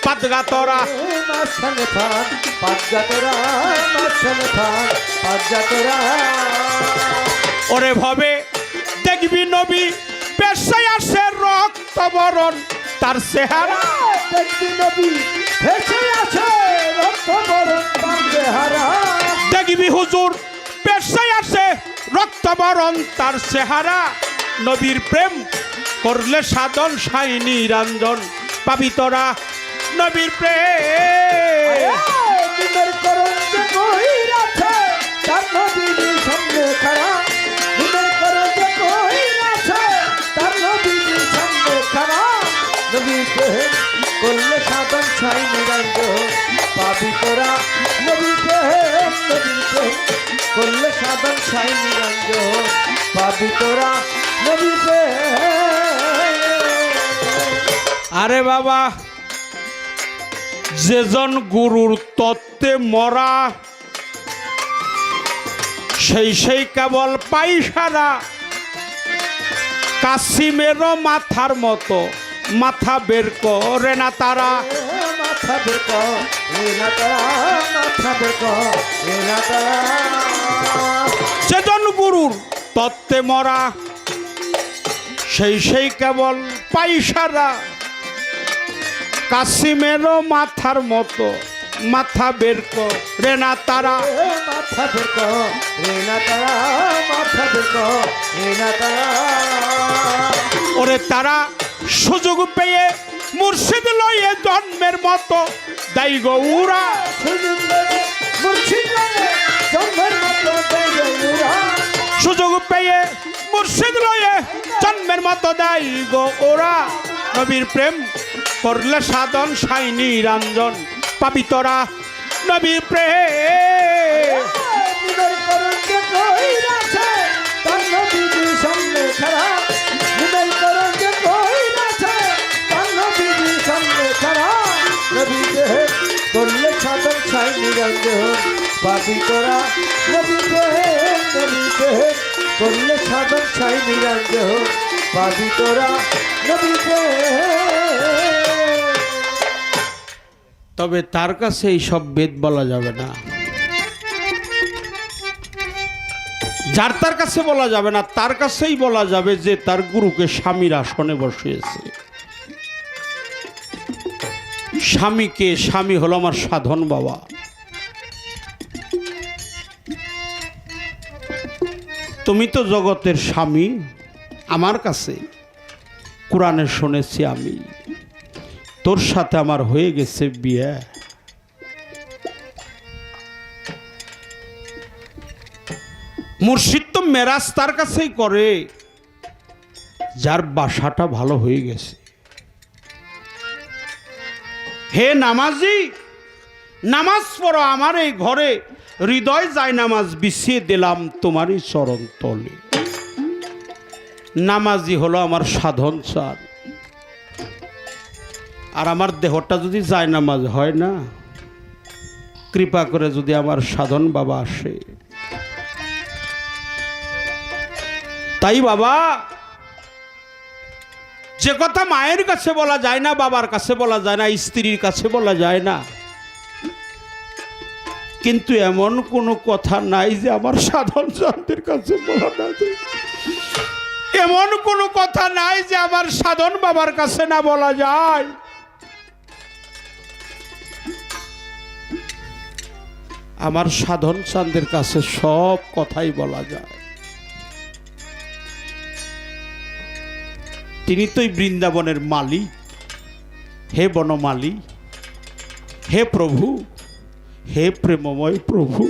পাদগা তোরা। মাঝখানে ফান পাঁচজা তোরা, মাঝখানে ফান পাঁচজা তোরা। ওরে ভবে দেখবি নবী পেশায় আসে রক্ত বরণ তার চেহারা। দেখবি নবী ভেসে আছে রক্ত বরণ তার চেহারা। দেখবি হুজুর পেশায় আসে রক্ত বরণ তার চেহারা। নবীর প্রেম করলে সাধন সাই নিরঞ্জন পাবি তোরা। নবীর প্রেম দিনের করম যে কইরাছে তার নবীজি সামনে খাড়া। দিনের করম যে কইরাছে তার নবীজি সামনে খাড়া। নবী প্রেম করলে সাধন সাই নিরঞ্জন পাবি তোরা। নবী প্রেম করলে সাধন সাই নিরঞ্জন পাবি তোরা। নবী প্রেম। আরে বাবা যেজন গুরুর তত্ত্বে মরা, সেই কেবল পাই সারা। কাসিমেরও মাথার মতো মাথা বের করে না তারা। মাথা বের করে না তারা, মাথা বের করে না তারা। যেজন গুরুর তত্ত্বে মরা, সেই কেবল পাই সারা। কাসিমেরও মাথার মতো মাথা বের করে না তারা। মাথা বের করে না তারা, মাথা বের করে না তারা। ওরে তারা সুযোগ পেয়ে মুর্শিদ লয়ে জন্মের মতো দায়ী গৌরা। মুর্শিদ জন্মের মতো দেউরা। সুযোগ পেয়ে মুর্শিদ লয়ে জন্মের মতো দায়ী গৌরা। নবীর প্রেম করলে সাধন সাই নিরঞ্জন পাবি তোরা। নবীর প্রেম দিনের করম যে কইরাছে তার নবীজি সামনে খাড়া। দিনের করম যে কইরাছে তার নবীজি সামনে খাড়া। নবী প্রেম করলে সাধন সাই নিরঞ্জন পাবি তোরা। নবী প্রেম করলে সাধন সাই নিরঞ্জন পাবি তোরা। নবী প্রেম। তবে তার কাছে এই সব বেদ বলা যাবে না। যার তার কাছে বলা যাবে না, তার কাছেই বলা যাবে যে তার গুরুকে স্বামীর আসনে বসিয়েছে। স্বামীকে স্বামী হলো আমার সাধন বাবা। তুমি তো জগতের স্বামী আমার কাছে, কোরআনে শুনেছি আমি, তোর সাথে আমার হয়ে গেছে বিয়ে। মুর্শিদ তো মেরাজ তার কাছেই করে যার বাসাটা ভালো হয়ে গেছে। হে নামাজি, নামাজ পড়ো আমার এই ঘরে, হৃদয় যায় নামাজ বিছিয়ে দিলাম তোমারই চরণ তলে। নামাজি হলো আমার সাধন চার। আর আমার দেহটা যদি যায় নামাজ হয় না, কৃপা করে যদি আমার সাধন বাবা আসে। তাই বাবা, যে কথা মায়ের কাছে বলা যায় না, বাবার কাছে বলা যায় না, স্ত্রীর কাছে বলা যায় না, কিন্তু এমন কোনো কথা নাই যে আমার সাধন শান্তির কাছে বলা না যায়। এমন কোনো কথা নাই যে আমার সাধন বাবার কাছে না বলা যায়। আমার সাধন চাঁদের কাছে সব কথাই বলা যায়। তিনি তো এই বৃন্দাবনের মালিক। হে বনমালী, হে প্রভু, হে প্রেমময় প্রভু,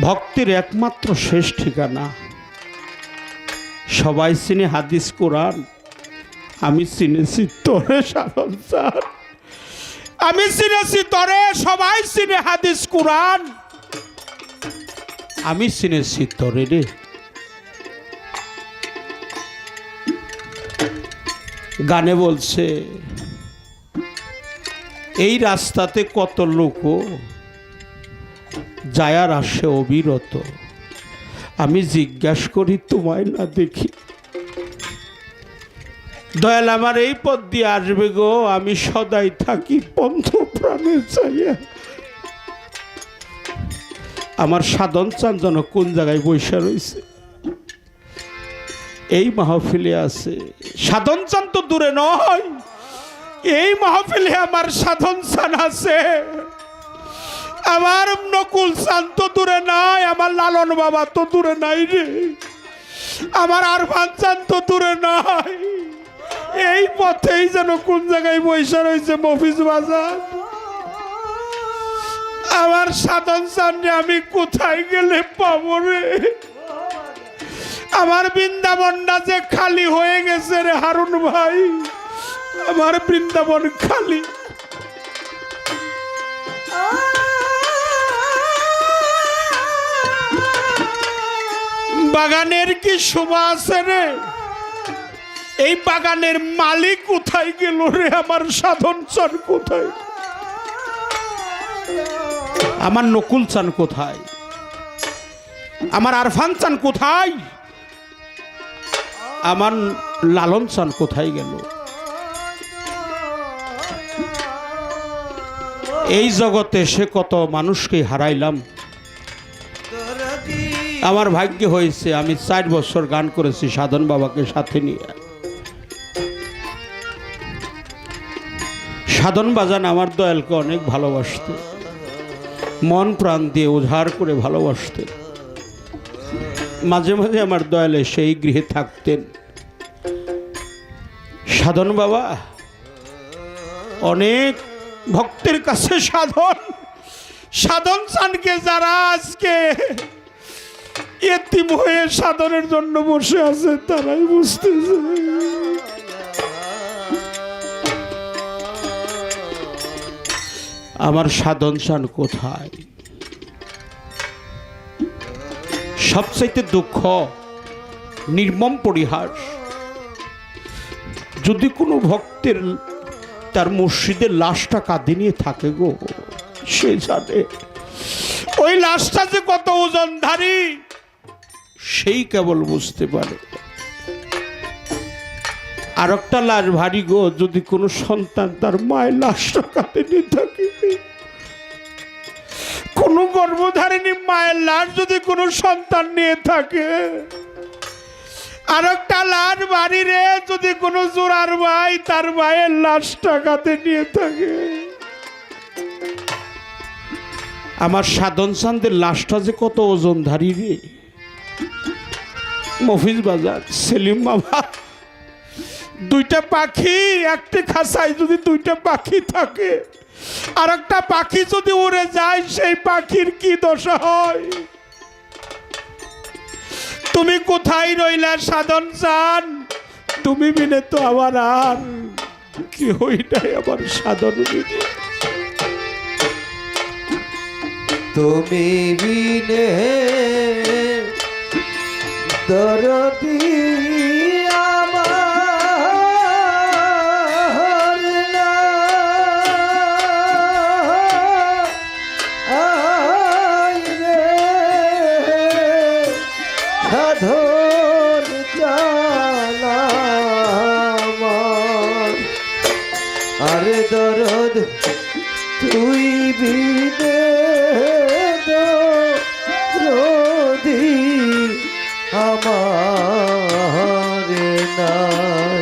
ভক্তির একমাত্র শেষ ঠিকানা। সবাই চিনে হাদিস কোরআন, আমি চিনেছি তোরে সাধন চাঁদ, আমি চিনেছি তোরে। সবাই চিনে হাদিস কোরআন, আমি চিনেছি তোরে রে। গানে বলছে এই রাস্তাতে কত লোক যায় আর আসে অবিরত, আমি জিজ্ঞাসা করি তোমায় না দেখি। দয়াল আমার এই পথ দিয়ে আসবে গো, আমি সদাই থাকি পন্থ প্রাণে চাইয়া। আমার সাধন চাঁদ যেন কোন জায়গায় বৈশা রয়েছে, এই মাহফিলে আছে। সাধন চাঁদ তো দূরে নয়, এই মাহফিলে আমার সাধন চাঁদ আছে। আমার নকুল চাঁদ তো দূরে নাই, আমার লালন বাবা তো দূরে নাই রে, আমার আরফান চাঁদ তো দূরে নাই। এই পথেই যেন কোন জায়গায় বৈশা রয়েছে মফিজ বাজার। আমার সাধন চাঁদ আমি কোথায় গেলে পাবো রে? আমার বৃন্দাবনটা যে খালি হয়ে গেছে রে হারুন ভাই, আমার বৃন্দাবন খালি। বাগানের কি শোভা আছে রে? এই বাগানের মালিক কোথায় গেল রে? আমার সাধন চাঁদ কোথায়? আমার নকুল চাঁদ কোথায়? আমার আরফান চাঁদ কোথায়? আমার লালন চাঁদ কোথায় গেল? এই জগতে সে কত মানুষকে হারাইলাম। আমার ভাগ্য হয়েছে আমি 4 বছর গান করেছি সাধন বাবাকে সাথে নিয়ে। সাধন বাজান আমার দয়ালকে অনেক ভালোবাসতে, মন প্রাণ দিয়ে উদ্ধার করে ভালোবাসতেন। মাঝে মাঝে আমার দয়ালে সেই গৃহে থাকতেন। সাধন বাবা অনেক ভক্তের কাছে সাধন সাধন চাঁদকে যারা আজকে এতিম হয়ে সাধনের জন্য বসে আছে তারাই বুঝতেছে আমার সাধন চাঁদ কোথায়। সবচাইতে দুঃখ, নির্মম পরিহাস, যদি কোনো ভক্তের তার মুর্শিদের লাশটা কাঁধে নিয়ে থাকে গো, সে জানে ওই লাশটা যে কত ওজনধারী, সেই কেবল বুঝতে পারে। আর একটা লাশ ভারী গো, যদি কোনো সন্তান তার মায়ের লাশটা কাঁধে নিয়ে থাকে, কোনো গর্ভধারিণী মায়ের লাশ যদি কোনো সন্তান নিয়ে থাকে, আর একটা লাশ বাড়ি রে, যদি কোনো জোড়ার ভাই তার ভাইয়ের লাশটা কাঁধে নিয়ে থাকে। আমার সাধন চাঁদের লাশটা যে কত ওজনধারী রে। মফিজ বাজার সেলিম বাবা, 2টা পাখি একটি খাঁচায় যদি 2টা পাখি থাকে, আর একটা পাখি যদি উড়ে যায়, সেই পাখির কি দশা হয়? তুমি কোথায় রইলা সাধন চাঁদ? তুমি বিনে তো আমার আর কি হই নাই আমার সাধন বিনে। তুমি বিনে দরদি আমার না, আয় রে সাধন চাঁদ আমার। আরে দরদ তুই বিনে দরদি আমার নাই,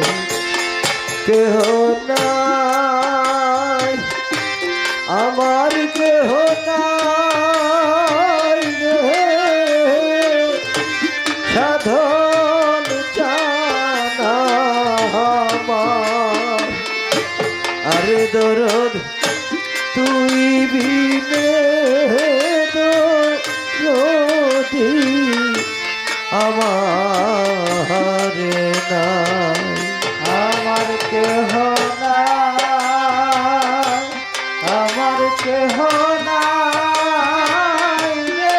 কেহ নাই আমার কেহ দরদ তুই বিনে দরদি আমার নাই, আমার কেহ নাই, আমার কেহ নাই রে,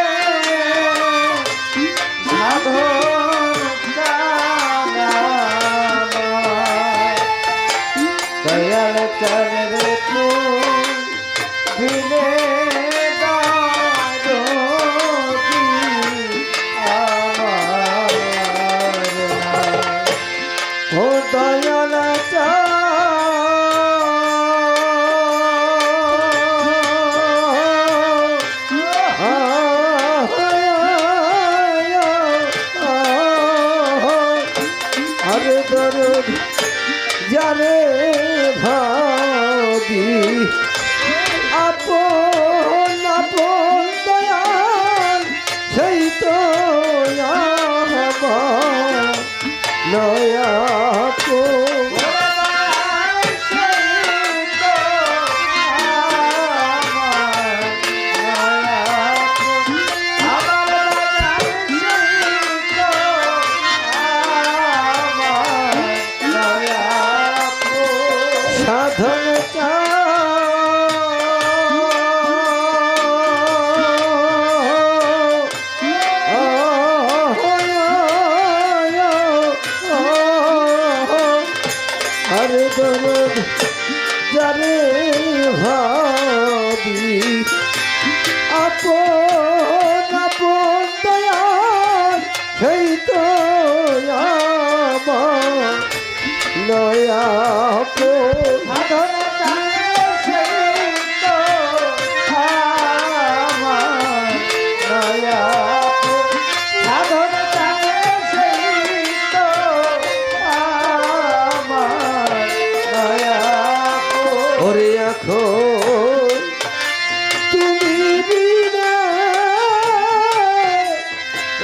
সাধন জানাই। দয়াল চরণে তুই বিনে দরদি আমার নাই। ও দয়াল আরে দরদ যারে ভাবি আপন আপন দয়াল সেই তো আমার নয়াপো সাধন আরে দরদ যারে ভাবি আপন আপন দয়াল সেই তো আমার নয়াপো সাধন সেই তো আমার নয়াপো সাধন সেই তো আমার নয়াপো ওরে এখন তুমি বিনা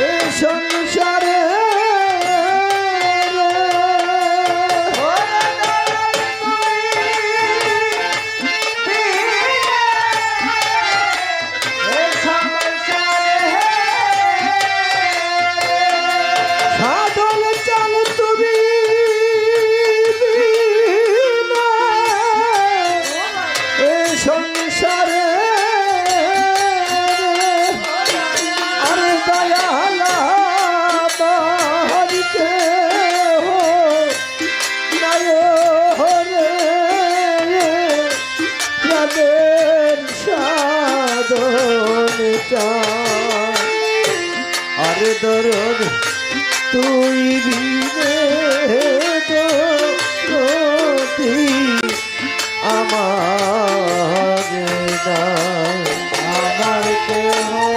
এ সংসারে সাধন চাল তুমি বিনা এ সংসারে আরে দয়ালা বাহারিকে নায় রে প্রাণের সাধন চায় আরে দরদ তুই বিনে দরদি আমার নাই, আমার কেহ নাই,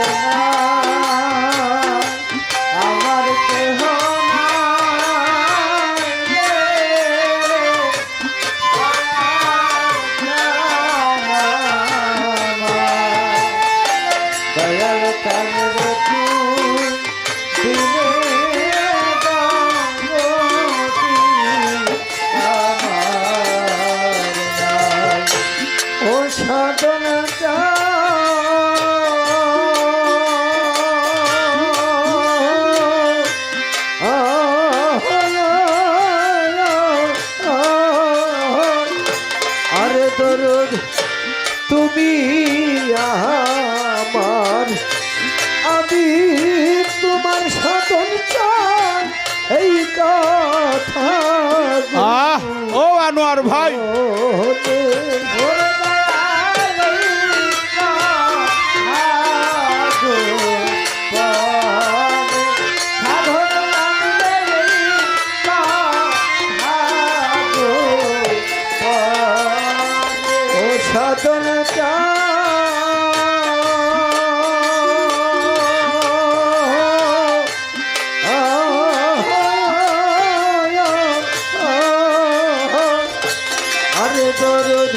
আমার কেহ নাই। দয়াল চন্দ্র তুই বিনে ও সাধন আরে দরদ তুমি আমার আমি তোমার সাধন চাই এই কথা ও আনোয়ার ভাই সাধন আরে দরদ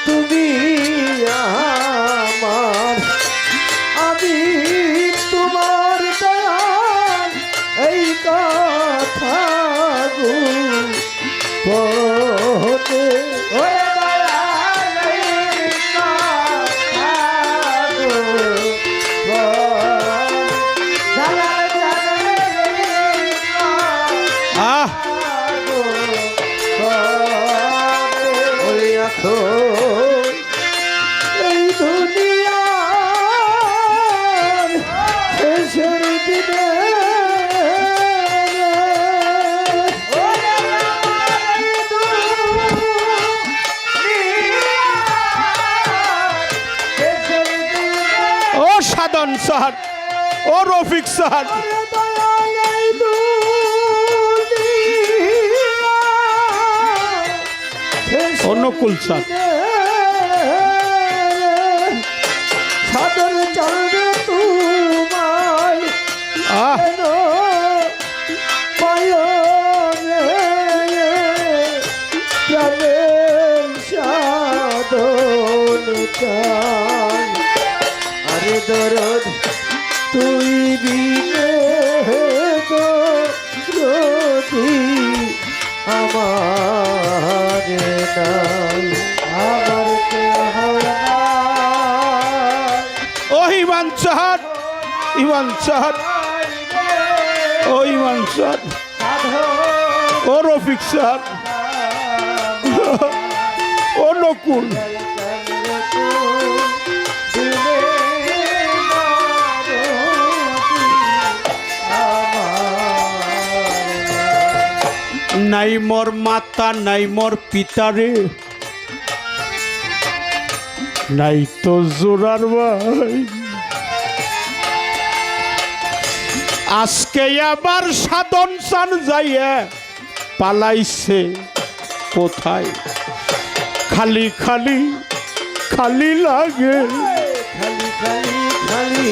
তুমি আমার আমি তোমার দয়াল এই কথা গো পথে এই দুনিয়ার শেষের দিনে ও সাধন স্যার, ও রফিক স্যার, অনুকূল স্যার, সাদর চাঁদে তোমায় আহ কেন পায় রে প্রাণের সাধন চাই। আরে দরদ তুই বিনে যদি আমার নাই, আমার কেহ নাই। ও ইমান স্যার, ইমান স্যার, ও ইমান স্যার, ও রফিক স্যার, ও নকুল, নাই মোর মাতা, নাই মোর পিতারে, নাই তো জোরার ভাই। আজকে আবার সাধন চান যাইয়া পালাইছে কোথায়? খালি খালি খালি লাগে, খালি খালি খালি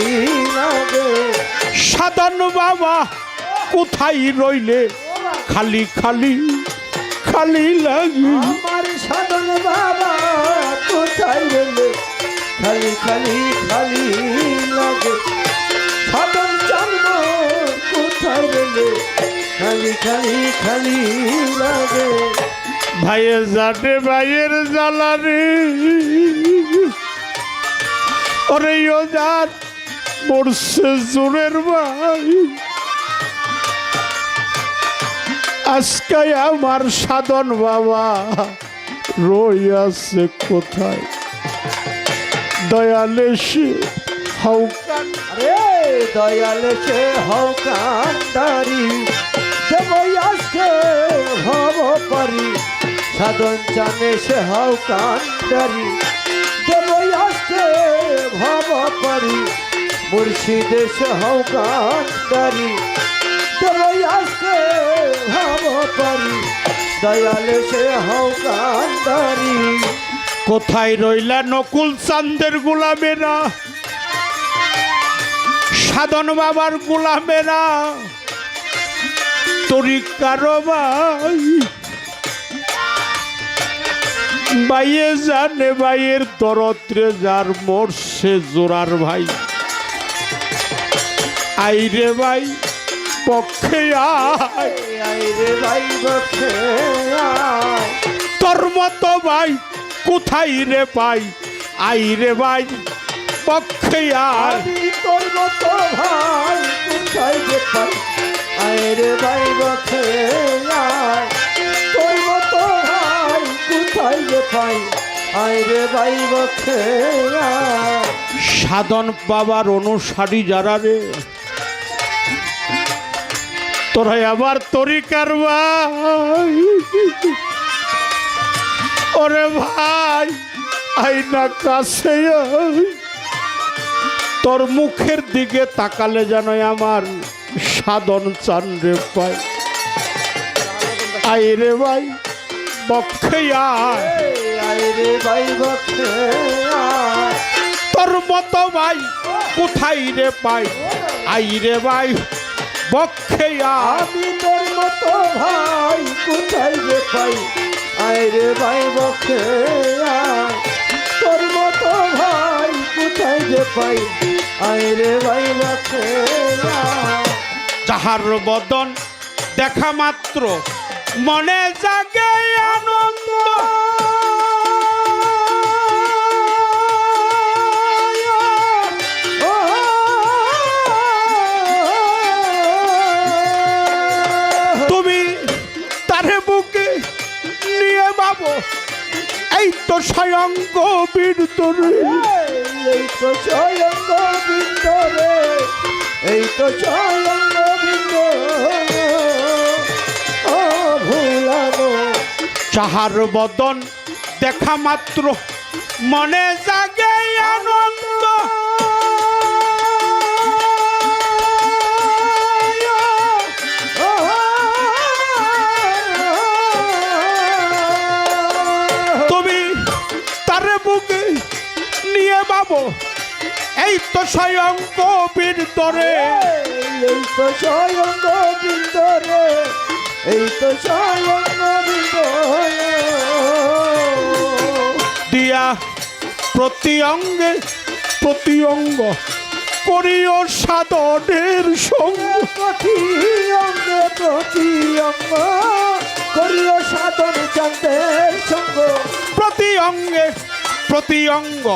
লাগে। সাধন বাবা কোথায় রইলে? খালি খালি খালি লাগে। আমার সাধন বাবা কোথায় গেলে? খালি খালি খালি লাগে। সাধন জন্ম কোথায় গেলে? খালি খালি খালি লাগে। ভাইয়ের জানে ভাইয়ের জ্বালা রে, ওরে ও যার মরছে জোরের ভাই। আজকে আমার সাধন বাবা রই আছে কোথায়? দয়ালে সে হাউকান, আরে দয়াল সে হও কান্ডারি, দেবই আজকে ভব পারি। সাধন জানে সে হও কান্ডারি, দেবই আজকে ভব পারি। মুর্শিদে সে হও কান্ডারি, দেবই আজকে ভব পারি। দয়ালে সে হও কান্ডারি। কোথায় রইলা নকুল চাঁদের গোলামেরা, সাধন বাবার গোলামেরা? তরিকার ভাই, বাইয়ে জানে বাইয়ের দরত্রে যার মরছে জোরার ভাই। আইরে ভাই পক্ষে আয়, আইরে ভাই পক্ষে আয়। তোর মতো ভাই কোথায় রে পাই? আইরে ভাই পক্ষে আয়। আমি তোর মতো ভাই কোথায় যে পাই? আইরে ভাই পক্ষে আয়। তোর মতো ভাই কোথায় যে পাই? আইরে ভাই পক্ষে আয়। সাধন বাবার অনুসারী যারা রে, তোরা আবার তরিকার ভাই। ওরে ভাই আইনা কাছে আয়। তোর মুখের দিকে তাকালে যেন আমার সাধন চান রে পাই। আইরে ভাই পক্ষে আয়, আইরে ভাই পক্ষে আয়। তোর মতো ভাই কোথায় রে পাই? আইরে ভাই পক্ষে আয়। আমি তোর মতো ভাই কোথায় যে পাই? আইরে ভাই পক্ষে আয়। তোর মতো ভাই কোথায় যে পাই? আইরে ভাই পক্ষে আয়। যাহার বদন দেখা মাত্র মনে জাগে আনন্দ, তুমি তারে বুকে নিয়ে বাবু এই তো স্বয়ং গোবিন্দ রে এই তো স্বয়ং গোবিন্দ রে এই তো স্বয়ং গোবিন্দ ও ভুলানো যাহার বদন দেখা মাত্র মনে জাগে আনন্দ তুমি তার বুকে নিয়ে বাবু এই তো স্বয়ং গোবিন্দ রে এই তো স্বয়ং গোবিন্দ রে এই তো স্বয়ং গোবিন্দ দিয়া প্রতি অঙ্গে প্রতি অঙ্গ করিও সাধনের সঙ্গ প্রতি অঙ্গে প্রতি অঙ্গ করিও সাধন চন্দ্রের সঙ্গ প্রতি অঙ্গে প্রতি অঙ্গ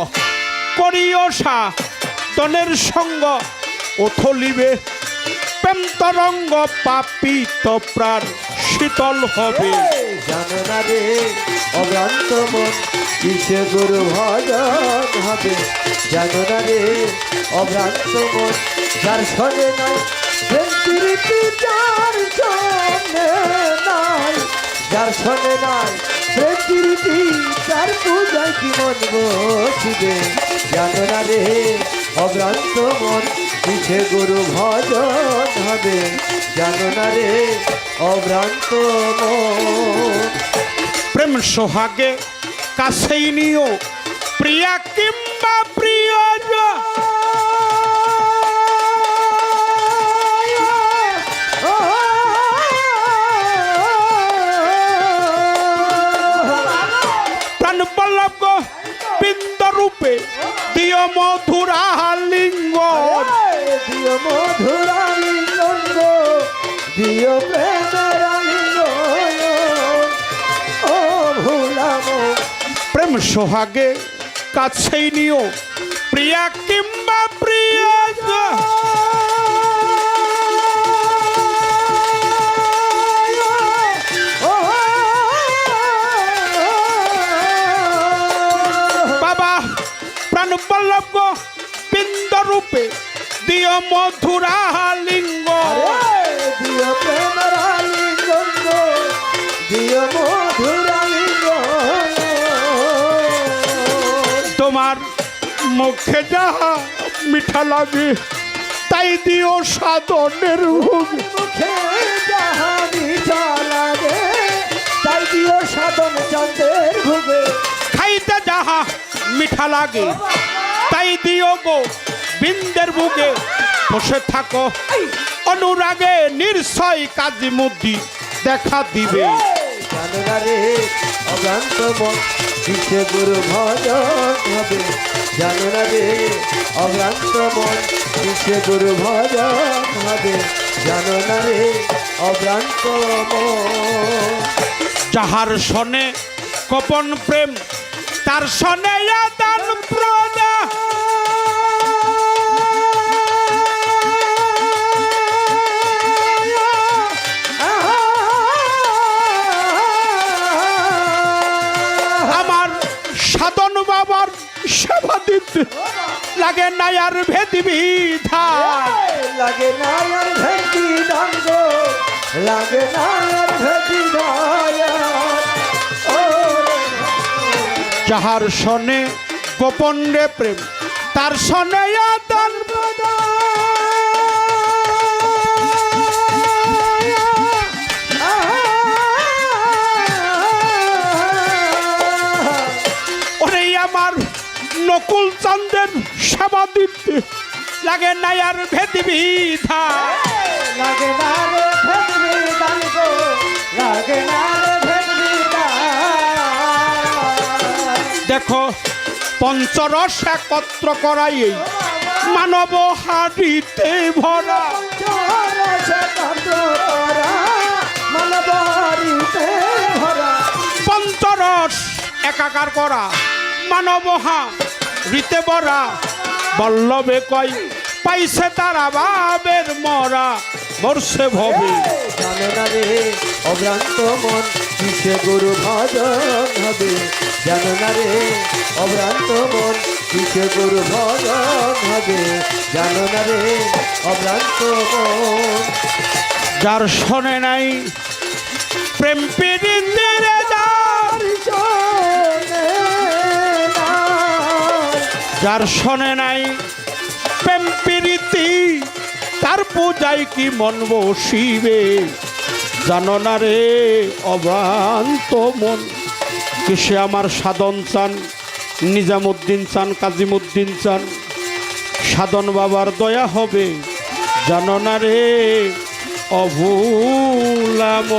করিও সাধনের সঙ্গ ওথলিবে প্রেম তরঙ্গ পাপিত প্রাণ শীতল হবে জানে না রে অভ্রান্ত মন কিসে গুরু ভজন হবে জানো না রে অভ্রান্ত মন যার সঙ্গে নাই প্রীতি যার সঙ্গে নাই যার সঙ্গে নাই প্রীতি তার পূজায় কি মন বসিবে জানো না রে অভ্রান্ত মন কিসে গুরু ভজন হবে জানো না রে অভ্রান্ত মন প্রেম সোহাগে কাছেই নিও প্রিয়া কিংবা প্রিয় প্রাণ বল্লভ বিন্দ রূপে দিয় মধুরা লিঙ্গ দিও মধুরা লিঙ্গ দিও প্রেমের লিঙ্গ ও ভুলামো প্রেম সোহাগে কাছেই নিও প্রিয়া কিংবা প্রিয় বাবা প্রাণ বল্লভ বিন্দ রূপে দিয় মধুরা লিঙ্গ দিও প্রেমের লিঙ্গ দিও মধুরা লিঙ্গ তোমার মুখে যাহা মিঠা লাগে তাই দিও সাধনের ভোগ মুখে যাহা মিঠা লাগে তাই দিও সাধন চন্দ্রের ভোগে খাইতে যাহা মিঠা লাগে তাই দিও গো বিন্দের বুকে বসে থাকো অনুরাগে নির্ছয় কাজী মুদি দেখা দিবে জানো না রে অভ্রান্ত মন কিসে গুরু ভজন হবে জানো না রে অভ্রান্ত মন কিসে গুরু ভজন হবে জানো না রে অভ্রান্ত মন যাহার সনে গোপন প্রেম তার সনে আদান প্রদান আমার সাধন বাবার সেবা দিতে লাগে না আর ভেদি বিধান লাগে না আর ভেটি দাঙ্গ লাগে না আর ভেটি যাহার সনে গোপন রে প্রেম তার সনে আদান ওরে আমার নকুল চন্দ্রের সেবা দিতে লাগে না আর ভেদি বিধান লাগে না রে ভেটি দাঙ্গ লাগে না রে ভেটি দেখো পঞ্চরস একত্র করাই এই মানব হাড়িতে ভরা পঞ্চরস একাকার করা মানব হাড়িতে ভরা বল্লভে কয় পাইছে তারা বাবের মরা বর্ষে ভবে জানে না রে অভ্রান্ত মন কিসে গুরু ভজন হবে জানো না রে অভ্রান্ত মন কিসে গুরু ভজন হবে জানো না রে অভ্রান্ত মন যার শোনে নাই প্রেম পীড়িতের যার শোনে নাই প্রেম পীড়িতি তার পূজায় কি মন বসিবে জানো না রে অভ্রান্ত মন কিসে আমার সাধন চান নিজামুদ্দিন চান কাজিমুদ্দিন চান সাধন বাবার দয়া হবে জানো না রে অভুলাম